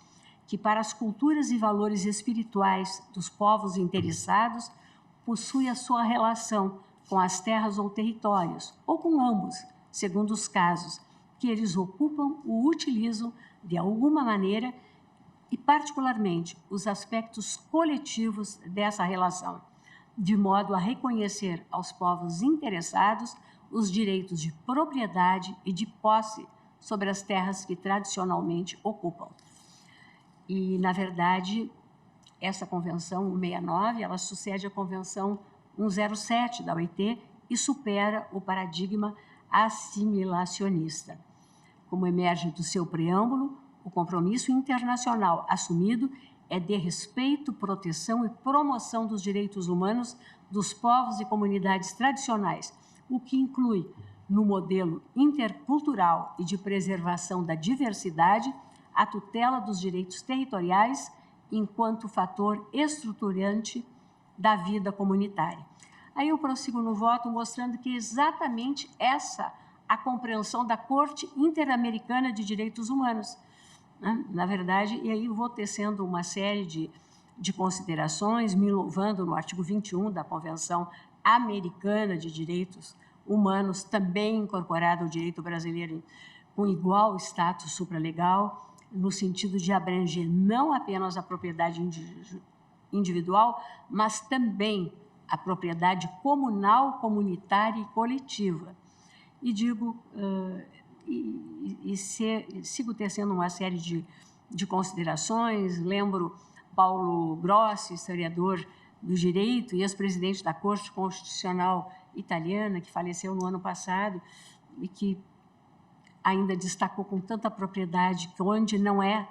que, para as culturas e valores espirituais dos povos interessados, possui a sua relação com as terras ou territórios, ou com ambos, segundo os casos, que eles ocupam ou utilizam de alguma maneira, e particularmente os aspectos coletivos dessa relação, de modo a reconhecer aos povos interessados os direitos de propriedade e de posse sobre as terras que tradicionalmente ocupam. E, na verdade, essa Convenção 169, ela sucede à Convenção 107 da OIT e supera o paradigma assimilacionista. Como emerge do seu preâmbulo, o compromisso internacional assumido é de respeito, proteção e promoção dos direitos humanos dos povos e comunidades tradicionais, o que inclui, no modelo intercultural e de preservação da diversidade, a tutela dos direitos territoriais enquanto fator estruturante da vida comunitária. Aí eu prossigo no voto mostrando que exatamente essa a compreensão da Corte Interamericana de Direitos Humanos, né? Na verdade, e aí eu vou tecendo uma série de considerações, me louvando no artigo 21 da Convenção Americana de Direitos Humanos, também incorporada ao direito brasileiro com igual status supralegal, no sentido de abranger não apenas a propriedade individual, mas também a propriedade comunal, comunitária e coletiva. E digo, sigo tecendo uma série de considerações, lembro Paulo Grossi, historiador do direito e ex-presidente da Corte Constitucional italiana, que faleceu no ano passado e que ainda destacou com tanta propriedade que onde não é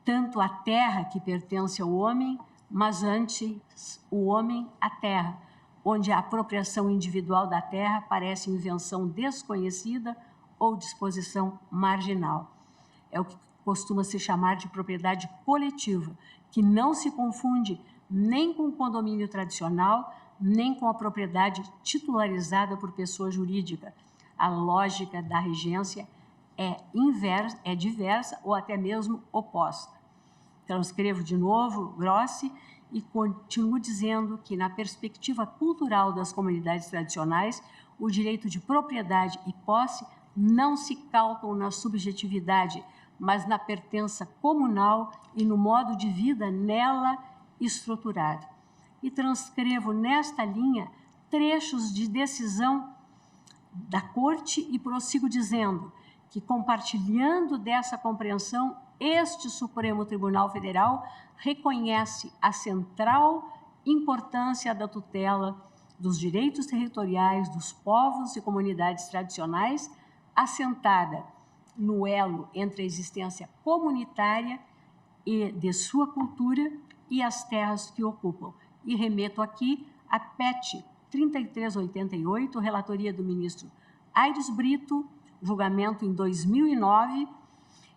tanto a terra que pertence ao homem, mas antes o homem à terra, onde a apropriação individual da terra parece invenção desconhecida ou disposição marginal. É o que costuma se chamar de propriedade coletiva, que não se confunde nem com o condomínio tradicional, nem com a propriedade titularizada por pessoa jurídica. A lógica da regência é diversa ou até mesmo oposta. Transcrevo de novo Grossi e continuo dizendo que, na perspectiva cultural das comunidades tradicionais, o direito de propriedade e posse não se calcam na subjetividade, mas na pertença comunal e no modo de vida nela estruturado. E transcrevo nesta linha trechos de decisão da Corte e prossigo dizendo que, compartilhando dessa compreensão, este Supremo Tribunal Federal reconhece a central importância da tutela dos direitos territoriais dos povos e comunidades tradicionais, assentada no elo entre a existência comunitária e de sua cultura e as terras que ocupam. E remeto aqui a PET 3388, relatoria do ministro Aires Brito, julgamento em 2009,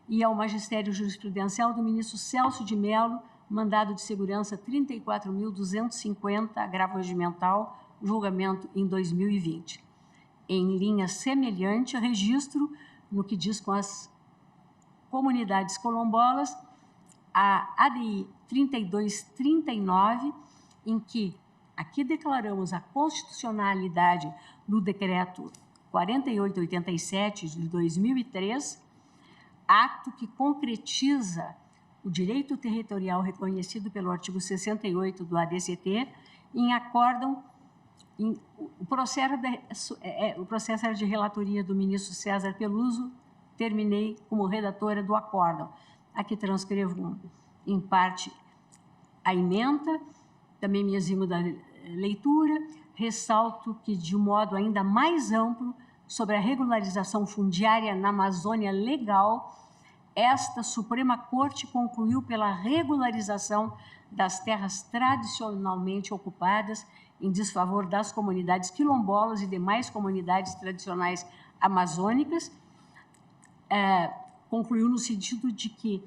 e ao magistério jurisprudencial do ministro Celso de Mello, mandado de segurança 34.250, agravo regimental, julgamento em 2020. Em linha semelhante, registro, no que diz com as comunidades quilombolas, a ADI 3239, em que aqui declaramos a constitucionalidade do decreto 4887 de 2003, ato que concretiza o direito territorial reconhecido pelo artigo 68 do ADCT, em acórdão, o processo era de relatoria do ministro César Peluso, terminei como redatora do acórdão. Aqui transcrevo, em parte, a ementa, também me eximo da leitura, ressalto que, de um modo ainda mais amplo, sobre a regularização fundiária na Amazônia legal, esta Suprema Corte concluiu pela regularização das terras tradicionalmente ocupadas em desfavor das comunidades quilombolas e demais comunidades tradicionais amazônicas, concluiu no sentido de que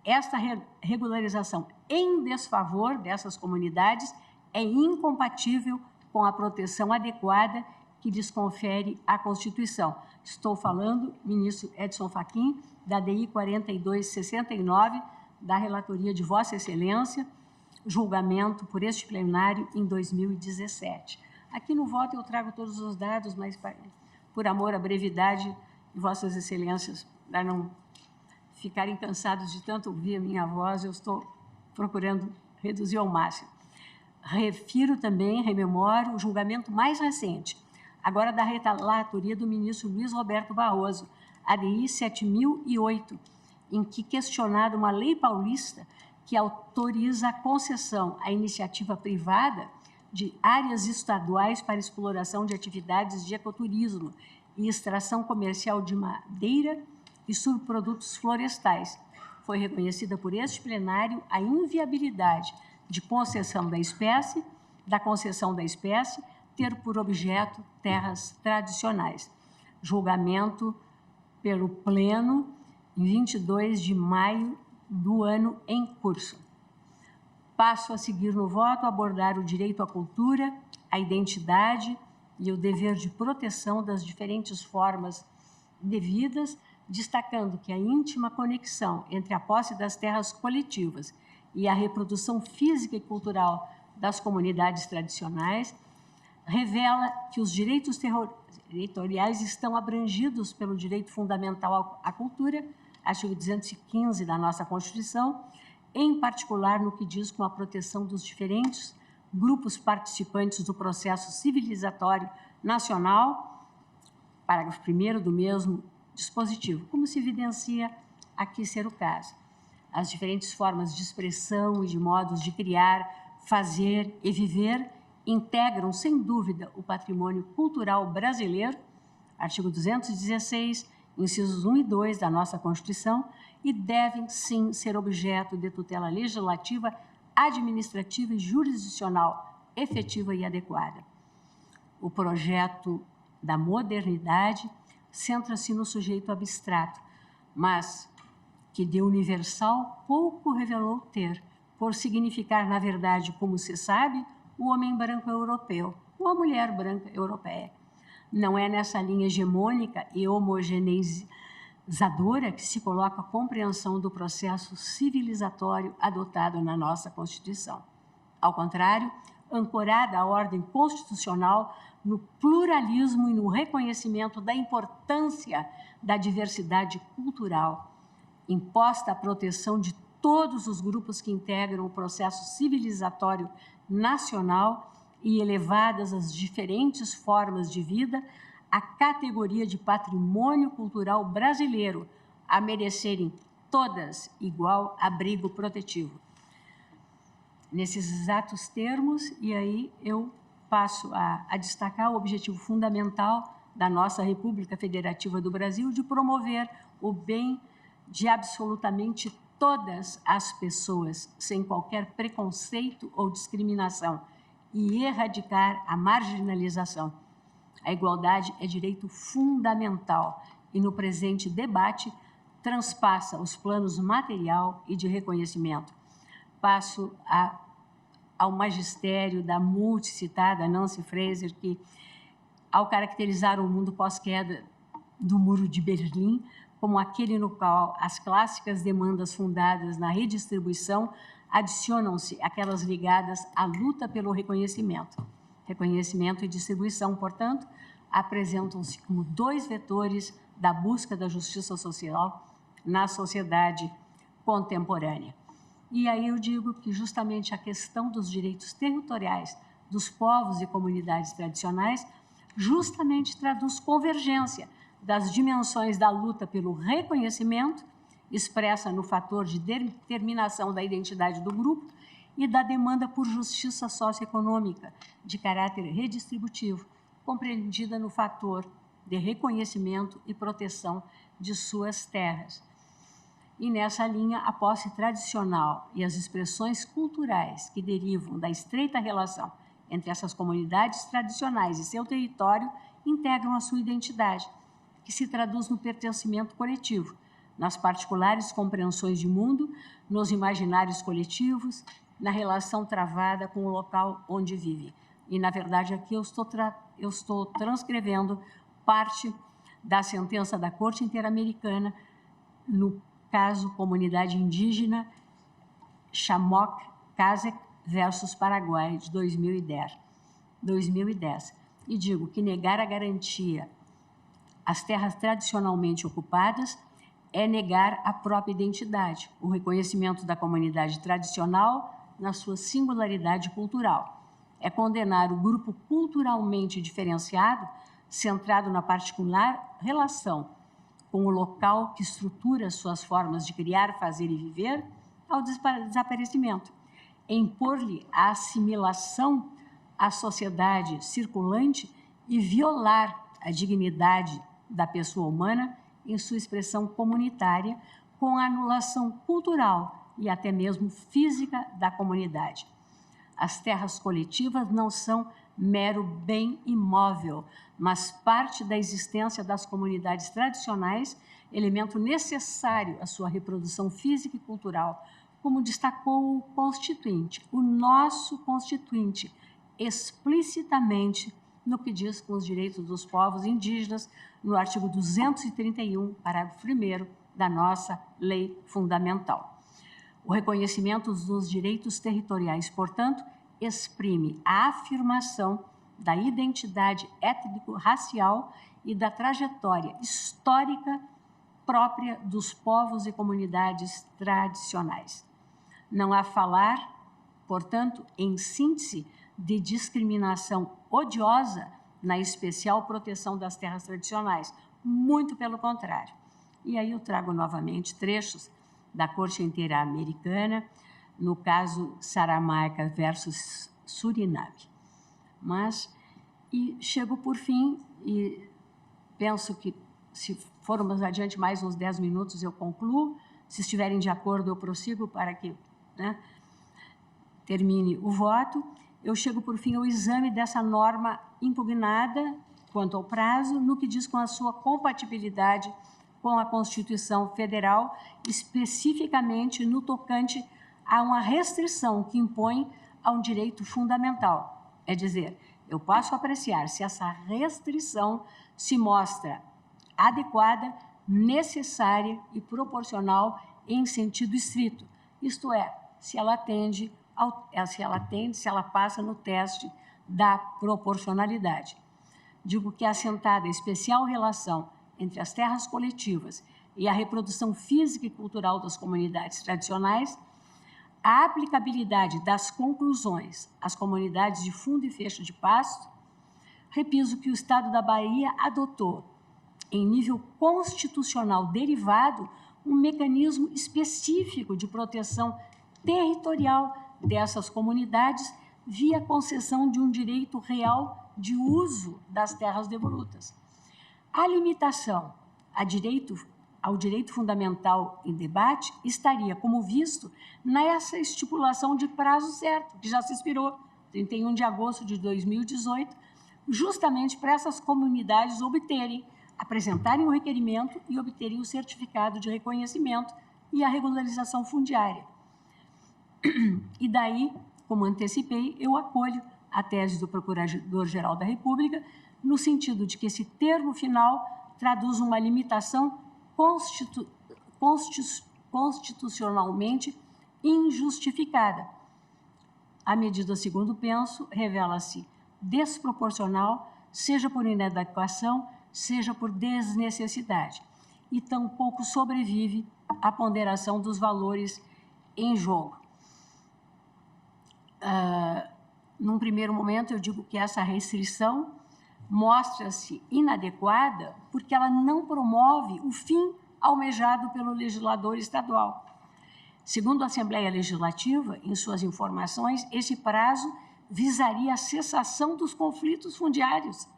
esta regularização em desfavor dessas comunidades é incompatível com a proteção adequada que lhes confere a Constituição. Estou falando, ministro Edson Fachin, da DI 4269, da relatoria de Vossa Excelência, julgamento por este plenário em 2017. Aqui no voto eu trago todos os dados, mas por amor à brevidade de Vossas Excelências, para não ficarem cansados de tanto ouvir a minha voz, eu estou procurando reduzir ao máximo. Refiro também, rememoro, o julgamento mais recente, agora da relatoria do ministro Luiz Roberto Barroso, ADI 7008, em que questionada uma lei paulista que autoriza a concessão à iniciativa privada de áreas estaduais para exploração de atividades de ecoturismo e extração comercial de madeira e subprodutos florestais. Foi reconhecida por este plenário a inviabilidade de concessão da espécie ter por objeto terras tradicionais. Julgamento pelo Pleno em 22 de maio do ano em curso. Passo a seguir no voto a abordar o direito à cultura, à identidade e o dever de proteção das diferentes formas devidas, destacando que a íntima conexão entre a posse das terras coletivas e a reprodução física e cultural das comunidades tradicionais revela que os direitos territoriais estão abrangidos pelo direito fundamental à cultura, artigo 215 da nossa Constituição, em particular no que diz com a proteção dos diferentes grupos participantes do processo civilizatório nacional, parágrafo 1º do mesmo dispositivo, como se evidencia aqui ser o caso. As diferentes formas de expressão e de modos de criar, fazer e viver integram, sem dúvida, o patrimônio cultural brasileiro, artigo 216, incisos 1 e 2 da nossa Constituição, e devem, sim, ser objeto de tutela legislativa, administrativa e jurisdicional efetiva e adequada. O projeto da modernidade centra-se no sujeito abstrato, mas que de universal pouco revelou ter, por significar, na verdade, como se sabe, o homem branco europeu ou a mulher branca europeia. Não é nessa linha hegemônica e homogeneizadora que se coloca a compreensão do processo civilizatório adotado na nossa Constituição. Ao contrário, ancorada a ordem constitucional no pluralismo e no reconhecimento da importância da diversidade cultural, imposta a proteção de todos os grupos que integram o processo civilizatório nacional e elevadas as diferentes formas de vida à categoria de patrimônio cultural brasileiro, a merecerem todas igual abrigo protetivo. Nesses exatos termos, e aí eu passo a destacar o objetivo fundamental da nossa República Federativa do Brasil de promover o bem de absolutamente todas as pessoas, sem qualquer preconceito ou discriminação, e erradicar a marginalização. A igualdade é direito fundamental e, no presente debate, transpassa os planos material e de reconhecimento. Passo ao magistério da multicitada Nancy Fraser, que, ao caracterizar o mundo pós-queda do Muro de Berlim como aquele no qual as clássicas demandas fundadas na redistribuição adicionam-se aquelas ligadas à luta pelo reconhecimento. Reconhecimento e distribuição, portanto, apresentam-se como dois vetores da busca da justiça social na sociedade contemporânea. E aí eu digo que justamente a questão dos direitos territoriais dos povos e comunidades tradicionais justamente traduz convergência das dimensões da luta pelo reconhecimento, expressa no fator de determinação da identidade do grupo, e da demanda por justiça socioeconômica de caráter redistributivo, compreendida no fator de reconhecimento e proteção de suas terras. E nessa linha, a posse tradicional e as expressões culturais que derivam da estreita relação entre essas comunidades tradicionais e seu território integram a sua identidade, que se traduz no pertencimento coletivo, nas particulares compreensões de mundo, nos imaginários coletivos, na relação travada com o local onde vive. E, na verdade, aqui eu estou transcrevendo parte da sentença da Corte Interamericana no caso Comunidade Indígena Xamok Kazakh versus Paraguai, de 2010. E digo que negar a garantia às terras tradicionalmente ocupadas é negar a própria identidade, o reconhecimento da comunidade tradicional na sua singularidade cultural. É condenar o grupo culturalmente diferenciado, centrado na particular relação com o local que estrutura suas formas de criar, fazer e viver, ao desaparecimento. É impor-lhe a assimilação à sociedade circulante e violar a dignidade da pessoa humana em sua expressão comunitária, com a anulação cultural e até mesmo física da comunidade. As terras coletivas não são mero bem imóvel, mas parte da existência das comunidades tradicionais, elemento necessário à sua reprodução física e cultural, como destacou o Constituinte, o nosso Constituinte, explicitamente no que diz com os direitos dos povos indígenas, no artigo 231, parágrafo 1º da nossa Lei Fundamental. O reconhecimento dos direitos territoriais, portanto, exprime a afirmação da identidade étnico-racial e da trajetória histórica própria dos povos e comunidades tradicionais. Não há falar, portanto, em síntese, de discriminação odiosa na especial proteção das terras tradicionais, muito pelo contrário. E aí eu trago novamente trechos da Corte Interamericana, no caso Saramaica versus Suriname. E chego por fim, e penso que, se formos adiante mais uns 10 minutos, eu concluo. Se estiverem de acordo, eu prossigo para que termine o voto. Eu chego, por fim, ao exame dessa norma impugnada, quanto ao prazo, no que diz com a sua compatibilidade com a Constituição Federal, especificamente no tocante a uma restrição que impõe a um direito fundamental. É dizer, eu posso apreciar se essa restrição se mostra adequada, necessária e proporcional em sentido estrito, isto é, se ela passa no teste da proporcionalidade. Digo que, assentada a especial relação entre as terras coletivas e a reprodução física e cultural das comunidades tradicionais, a aplicabilidade das conclusões às comunidades de fundo e fecho de pasto, repiso que o Estado da Bahia adotou, em nível constitucional derivado, um mecanismo específico de proteção territorial dessas comunidades via concessão de um direito real de uso das terras devolutas. A limitação ao direito fundamental em debate estaria, como visto, nessa estipulação de prazo certo, que já se expirou, 31 de agosto de 2018, justamente para essas comunidades apresentarem o requerimento e obterem o certificado de reconhecimento e a regularização fundiária. E daí, como antecipei, eu acolho a tese do Procurador-Geral da República, no sentido de que esse termo final traduz uma limitação constitucionalmente injustificada. A medida, segundo penso, revela-se desproporcional, seja por inadequação, seja por desnecessidade, e tampouco sobrevive à ponderação dos valores em jogo. Num primeiro momento, eu digo que essa restrição mostra-se inadequada porque ela não promove o fim almejado pelo legislador estadual. Segundo a Assembleia Legislativa, em suas informações, esse prazo visaria a cessação dos conflitos fundiários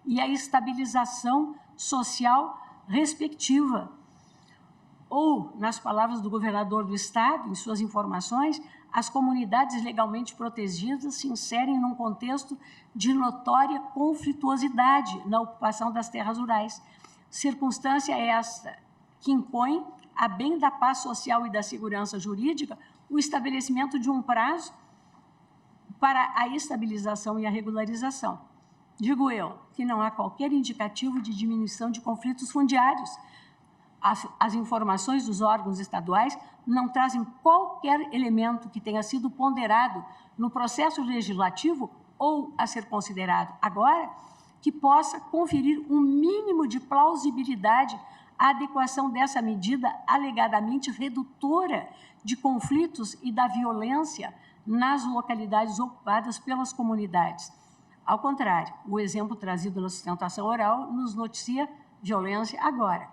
e a estabilização social respectiva. Ou, nas palavras do governador do Estado, em suas informações, as comunidades legalmente protegidas se inserem num contexto de notória conflituosidade na ocupação das terras rurais. Circunstância essa que impõe, a bem da paz social e da segurança jurídica, o estabelecimento de um prazo para a estabilização e a regularização. Digo eu que não há qualquer indicativo de diminuição de conflitos fundiários. As informações dos órgãos estaduais não trazem qualquer elemento que tenha sido ponderado no processo legislativo ou a ser considerado agora que possa conferir um mínimo de plausibilidade à adequação dessa medida alegadamente redutora de conflitos e da violência nas localidades ocupadas pelas comunidades. Ao contrário, o exemplo trazido na sustentação oral nos noticia violência agora.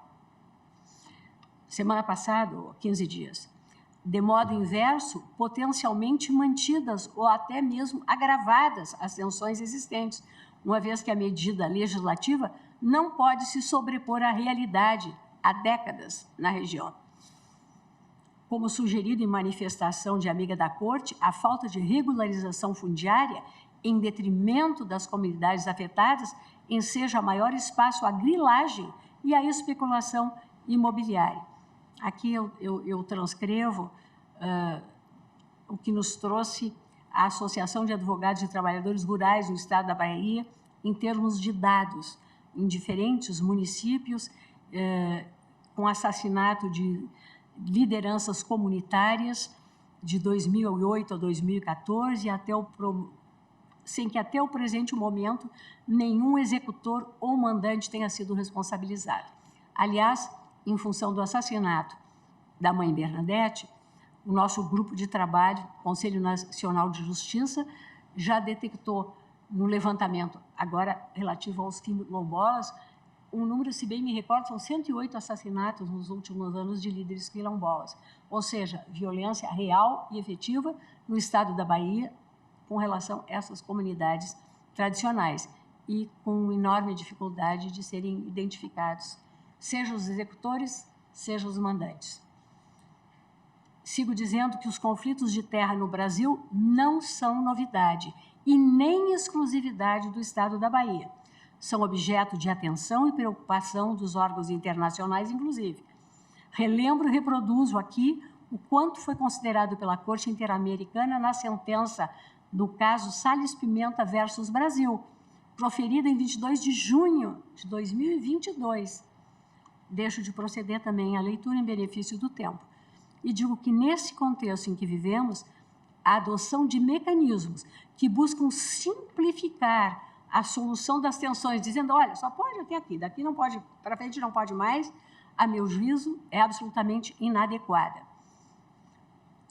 Semana passada, 15 dias. De modo inverso, potencialmente mantidas ou até mesmo agravadas as tensões existentes, uma vez que a medida legislativa não pode se sobrepor à realidade há décadas na região. Como sugerido em manifestação de amiga da Corte, a falta de regularização fundiária, em detrimento das comunidades afetadas, enseja maior espaço à grilagem e à especulação imobiliária. Aqui eu transcrevo o que nos trouxe a Associação de Advogados e Trabalhadores Rurais do Estado da Bahia, em termos de dados, em diferentes municípios, com assassinato de lideranças comunitárias de 2008 a 2014, sem que até o presente momento nenhum executor ou mandante tenha sido responsabilizado. Aliás, em função do assassinato da mãe Bernadette, o nosso grupo de trabalho, Conselho Nacional de Justiça, já detectou no levantamento, agora relativo aos quilombolas, um número, se bem me recordo, são 108 assassinatos nos últimos anos de líderes quilombolas, ou seja, violência real e efetiva no estado da Bahia com relação a essas comunidades tradicionais e com enorme dificuldade de serem identificados, seja os executores, seja os mandantes. Sigo dizendo que os conflitos de terra no Brasil não são novidade e nem exclusividade do estado da Bahia. São objeto de atenção e preocupação dos órgãos internacionais, inclusive. Relembro e reproduzo aqui o quanto foi considerado pela Corte Interamericana na sentença do caso Salles Pimenta versus Brasil, proferida em 22 de junho de 2022. Deixo de proceder também à leitura em benefício do tempo. E digo que, nesse contexto em que vivemos, a adoção de mecanismos que buscam simplificar a solução das tensões, dizendo, olha, só pode até aqui, daqui não pode, para frente não pode mais, a meu juízo, é absolutamente inadequada.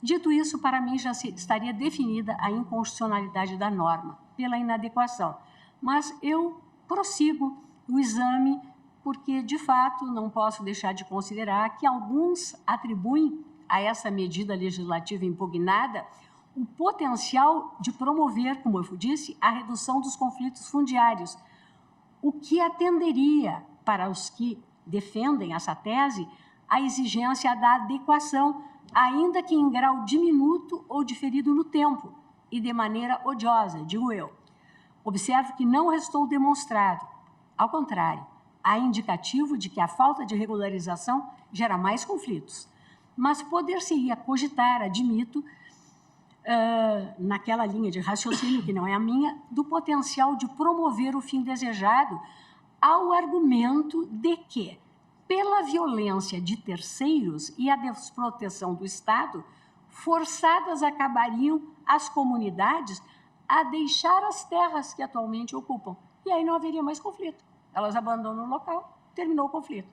Dito isso, para mim já estaria definida a inconstitucionalidade da norma, pela inadequação. Mas eu prossigo o exame, porque, de fato, não posso deixar de considerar que alguns atribuem a essa medida legislativa impugnada o potencial de promover, como eu disse, a redução dos conflitos fundiários, o que atenderia, para os que defendem essa tese, a exigência da adequação, ainda que em grau diminuto ou diferido no tempo, e de maneira odiosa, digo eu. Observo que não restou demonstrado, ao contrário, há indicativo de que a falta de regularização gera mais conflitos, mas poder-se-ia cogitar, admito, naquela linha de raciocínio, que não é a minha, do potencial de promover o fim desejado ao argumento de que, pela violência de terceiros e a desproteção do Estado, forçadas acabariam as comunidades a deixar as terras que atualmente ocupam. E aí não haveria mais conflito. Elas abandonam o local, terminou o conflito.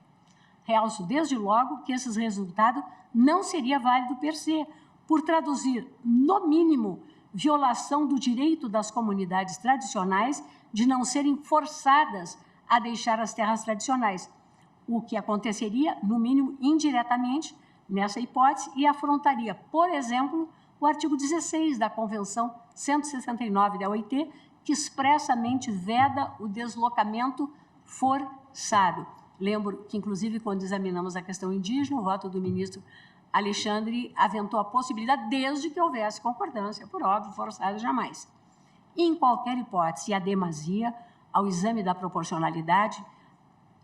Realço desde logo que esse resultado não seria válido per se, por traduzir, no mínimo, violação do direito das comunidades tradicionais de não serem forçadas a deixar as terras tradicionais, o que aconteceria, no mínimo, indiretamente, nessa hipótese, e afrontaria, por exemplo, o artigo 16 da Convenção 169 da OIT, que expressamente veda o deslocamento forçado. Lembro que, inclusive, quando examinamos a questão indígena, o voto do ministro Alexandre aventou a possibilidade, desde que houvesse concordância, por óbvio, forçado jamais. Em qualquer hipótese, a demasia, ao exame da proporcionalidade,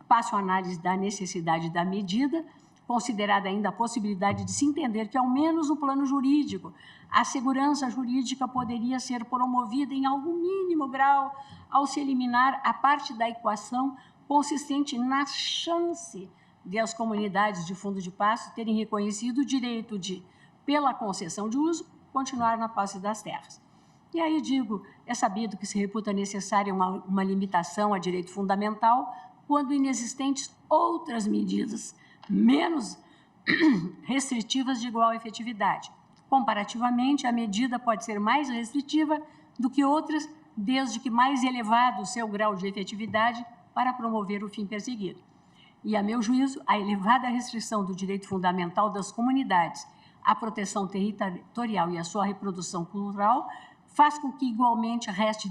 passo a análise da necessidade da medida, considerada ainda a possibilidade de se entender que, ao menos no plano jurídico, a segurança jurídica poderia ser promovida em algum mínimo grau ao se eliminar a parte da equação consistente na chance de as comunidades de fundo de pasto terem reconhecido o direito de, pela concessão de uso, continuar na posse das terras. E aí digo, é sabido que se reputa necessária uma limitação a direito fundamental quando inexistentes outras medidas menos restritivas de igual efetividade. Comparativamente, a medida pode ser mais restritiva do que outras, desde que mais elevado o seu grau de efetividade para promover o fim perseguido. E, a meu juízo, a elevada restrição do direito fundamental das comunidades à proteção territorial e à sua reprodução cultural faz com que, igualmente, reste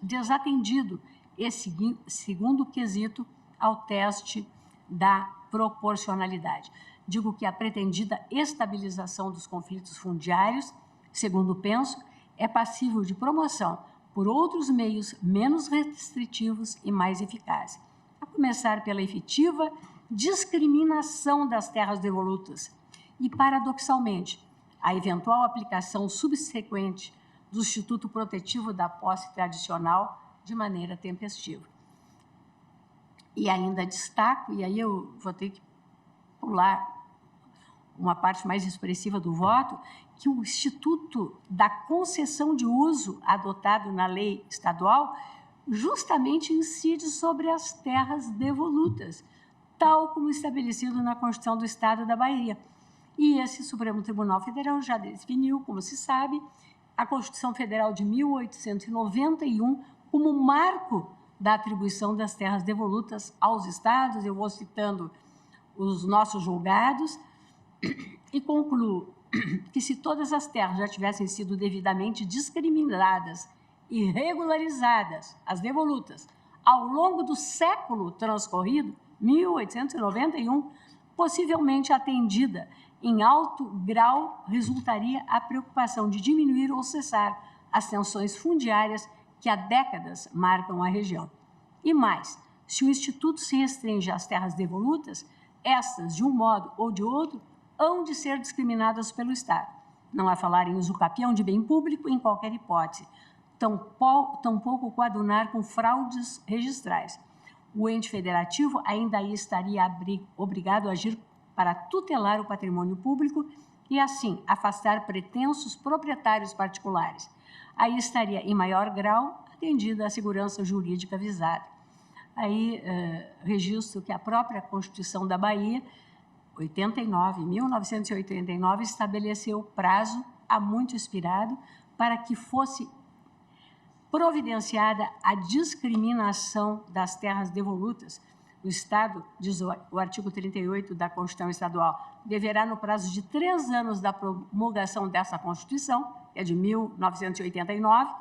desatendido esse segundo quesito ao teste da proporcionalidade. Digo que a pretendida estabilização dos conflitos fundiários, segundo penso, é passível de promoção por outros meios menos restritivos e mais eficazes, a começar pela efetiva discriminação das terras devolutas e, paradoxalmente, a eventual aplicação subsequente do Instituto Protetivo da Posse Tradicional de maneira tempestiva. E ainda destaco, e aí eu vou ter que pular uma parte mais expressiva do voto, que o Instituto da Concessão de Uso, adotado na lei estadual, justamente incide sobre as terras devolutas, tal como estabelecido na Constituição do Estado da Bahia. E esse Supremo Tribunal Federal já definiu, como se sabe, a Constituição Federal de 1891 como marco da atribuição das terras devolutas aos estados. Eu vou citando os nossos julgados e concluo que, se todas as terras já tivessem sido devidamente discriminadas e regularizadas, as devolutas, ao longo do século transcorrido, 1891, possivelmente atendida em alto grau, resultaria a preocupação de diminuir ou cessar as tensões fundiárias que há décadas marcam a região. E mais, se o Instituto se restringe às terras devolutas, estas, de um modo ou de outro, hão de ser discriminadas pelo Estado. Não a falar em usucapião de bem público em qualquer hipótese, tampouco coadunar com fraudes registrais. O ente federativo ainda aí estaria obrigado a agir para tutelar o patrimônio público e, assim, afastar pretensos proprietários particulares. Aí estaria, em maior grau, atendida a segurança jurídica visada. Aí, registro que a própria Constituição da Bahia, 1989, estabeleceu prazo, há muito expirado, para que fosse providenciada a discriminação das terras devolutas. O Estado, diz o artigo 38 da Constituição Estadual, deverá, no prazo de 3 anos da promulgação dessa Constituição, que é de 1989,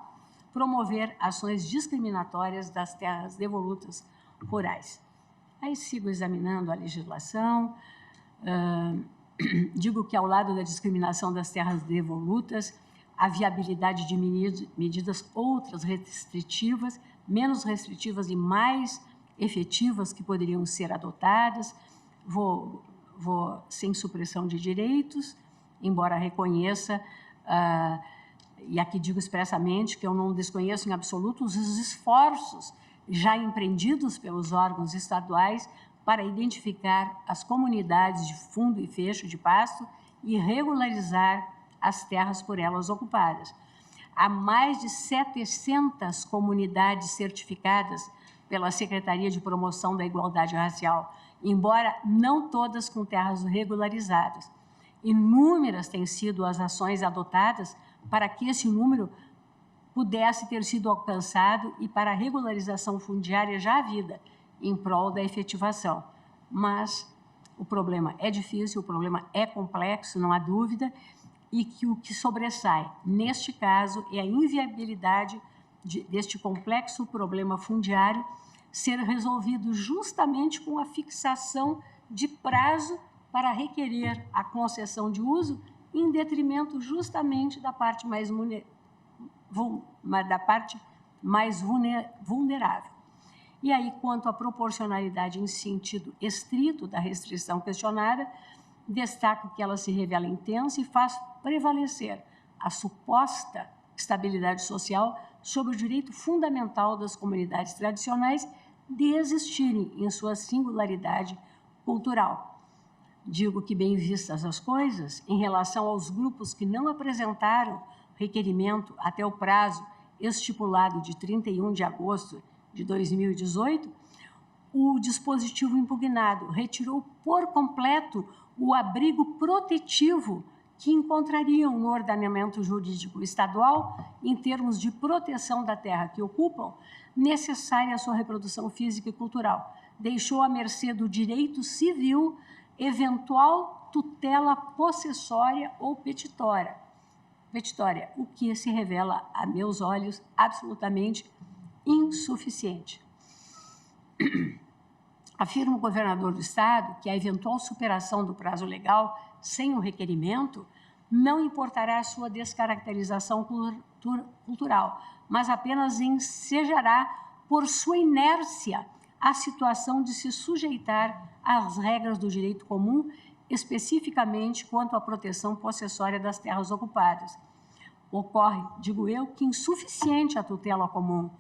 promover ações discriminatórias das terras devolutas rurais. Aí sigo examinando a legislação, digo que, ao lado da discriminação das terras devolutas, a viabilidade de medidas outras restritivas, menos restritivas e mais efetivas que poderiam ser adotadas. Vou sem supressão de direitos, embora reconheça, e aqui digo expressamente que eu não desconheço em absoluto os esforços já empreendidos pelos órgãos estaduais para identificar as comunidades de fundo e fecho de pasto e regularizar as terras por elas ocupadas. Há mais de 700 comunidades certificadas pela Secretaria de Promoção da Igualdade Racial, embora não todas com terras regularizadas. Inúmeras têm sido as ações adotadas para que esse número pudesse ter sido alcançado e para a regularização fundiária já havida, em prol da efetivação. Mas o problema é difícil, o problema é complexo, não há dúvida, e que o que sobressai, neste caso, é a inviabilidade deste complexo problema fundiário ser resolvido justamente com a fixação de prazo para requerer a concessão de uso, em detrimento justamente da parte mais vulnerável. E aí, quanto à proporcionalidade em sentido estrito da restrição questionada, destaco que ela se revela intensa e faz prevalecer a suposta estabilidade social sobre o direito fundamental das comunidades tradicionais de existirem em sua singularidade cultural. Digo que, bem vistas as coisas, em relação aos grupos que não apresentaram requerimento até o prazo estipulado de 31 de agosto de 2018, o dispositivo impugnado retirou por completo o abrigo protetivo que encontrariam no ordenamento jurídico estadual, em termos de proteção da terra que ocupam, necessária à sua reprodução física e cultural. Deixou à mercê do direito civil eventual tutela possessória ou petitória, o que se revela, a meus olhos, absolutamente insuficiente. Afirma o governador do Estado que a eventual superação do prazo legal sem o requerimento não importará a sua descaracterização cultural, mas apenas ensejará, por sua inércia, a situação de se sujeitar às regras do direito comum, especificamente quanto à proteção possessória das terras ocupadas. Ocorre, digo eu, que insuficiente a tutela comum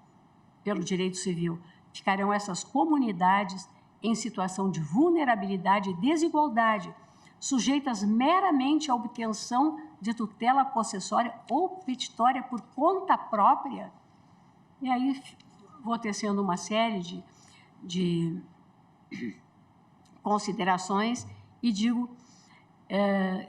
pelo direito civil. Ficarão essas comunidades em situação de vulnerabilidade e desigualdade, sujeitas meramente à obtenção de tutela possessória ou petitória por conta própria. E aí vou tecendo uma série de considerações e digo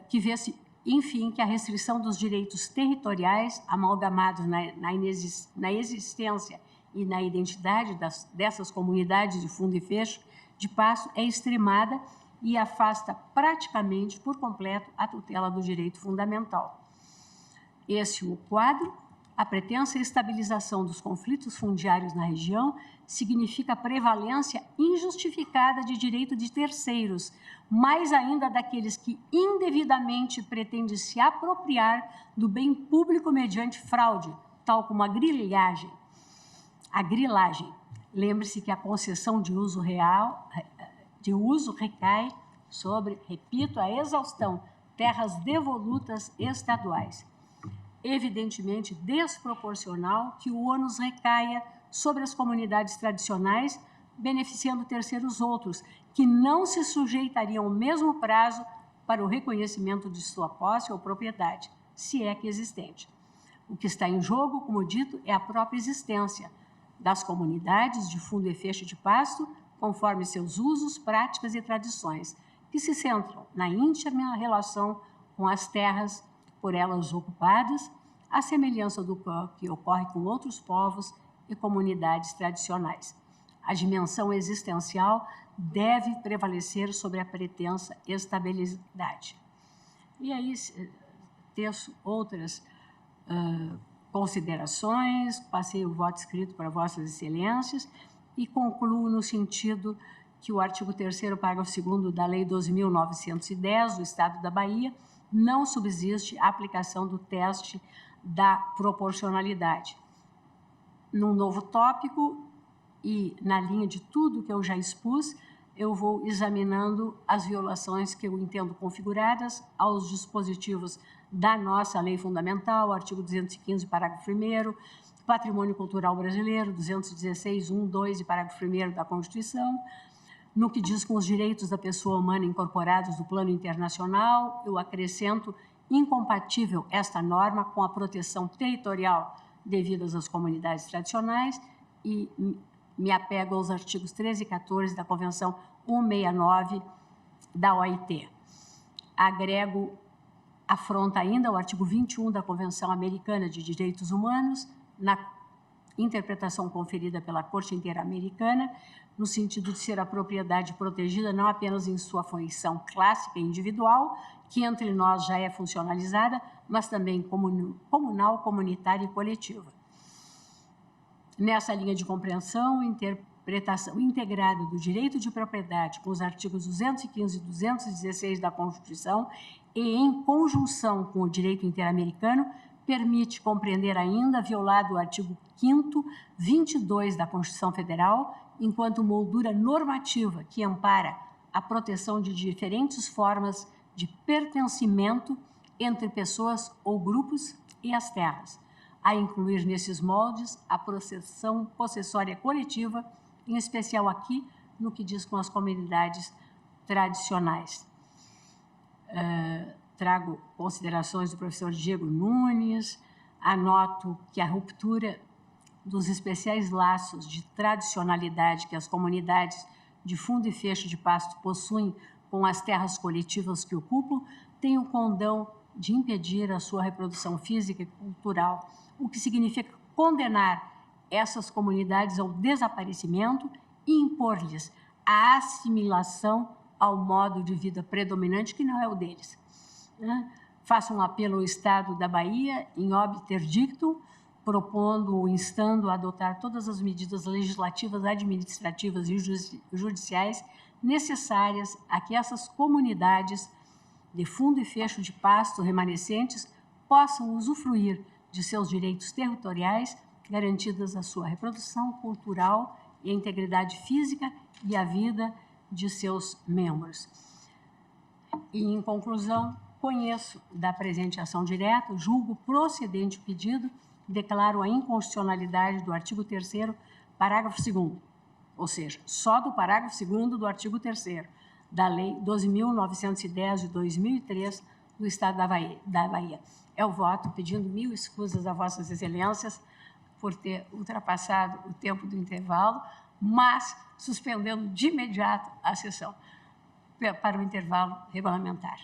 que vê-se, enfim, que a restrição dos direitos territoriais amalgamados na existência e na identidade dessas comunidades de fundo e fecho de pasto é extremada e afasta praticamente por completo a tutela do direito fundamental. Esse é o quadro. A pretensa estabilização dos conflitos fundiários na região significa a prevalência injustificada de direito de terceiros, mais ainda daqueles que indevidamente pretendem se apropriar do bem público mediante fraude, tal como a grilagem. Lembre-se que a concessão de uso recai sobre, repito, a exaustão, terras devolutas estaduais. Evidentemente desproporcional que o ônus recaia sobre as comunidades tradicionais, beneficiando terceiros outros, que não se sujeitariam ao mesmo prazo para o reconhecimento de sua posse ou propriedade, se é que existente. O que está em jogo, como dito, é a própria existência das comunidades de fundo e fecho de pasto, conforme seus usos, práticas e tradições, que se centram na íntima relação com as terras por elas ocupadas, à semelhança do que ocorre com outros povos e comunidades tradicionais. A dimensão existencial deve prevalecer sobre a pretensa estabilidade. E aí, teço outras considerações, passei o voto escrito para Vossas Excelências e concluo no sentido que o artigo 3º, parágrafo 2º da Lei 12.910 do Estado da Bahia não subsiste a aplicação do teste da proporcionalidade. Num novo tópico e na linha de tudo que eu já expus, eu vou examinando as violações que eu entendo configuradas aos dispositivos da nossa lei fundamental, artigo 215, parágrafo 1º, Patrimônio Cultural Brasileiro, 216, 1, 2 e parágrafo 1º da Constituição. No que diz com os direitos da pessoa humana incorporados no plano internacional, eu acrescento incompatível esta norma com a proteção territorial devidas às comunidades tradicionais e me apego aos artigos 13 e 14 da Convenção 169 da OIT. Agrego, afronta ainda o artigo 21 da Convenção Americana de Direitos Humanos, na interpretação conferida pela Corte Interamericana, no sentido de ser a propriedade protegida não apenas em sua função clássica e individual, que entre nós já é funcionalizada, mas também comunal, comunitária e coletiva. Nessa linha de compreensão, interpretação integrada do direito de propriedade com os artigos 215 e 216 da Constituição e em conjunção com o direito interamericano, permite compreender ainda, violado o artigo 5º, 22 da Constituição Federal, enquanto moldura normativa que ampara a proteção de diferentes formas de pertencimento entre pessoas ou grupos e as terras, a incluir nesses moldes a proteção possessória coletiva, em especial aqui no que diz com as comunidades tradicionais. Trago considerações do professor Diego Nunes, anoto que a ruptura dos especiais laços de tradicionalidade que as comunidades de fundo e fecho de pasto possuem com as terras coletivas que ocupam tem o condão de impedir a sua reprodução física e cultural, o que significa condenar essas comunidades ao desaparecimento e impor-lhes a assimilação ao modo de vida predominante que não é o deles. Faço um apelo ao Estado da Bahia, em obter dictum, propondo ou instando a adotar todas as medidas legislativas, administrativas e judiciais necessárias a que essas comunidades de fundo e fecho de pasto remanescentes possam usufruir de seus direitos territoriais, garantidas a sua reprodução cultural e a integridade física e a vida de seus membros. E, em conclusão, conheço da presente ação direta, julgo procedente o pedido, declaro a inconstitucionalidade do artigo 3º, parágrafo 2º, ou seja, só do parágrafo 2º do artigo 3º da Lei 12.910 de 2003 do Estado da Bahia. É o voto, pedindo mil escusas a vossas excelências por ter ultrapassado o tempo do intervalo, mas suspendendo de imediato a sessão para o intervalo regulamentar.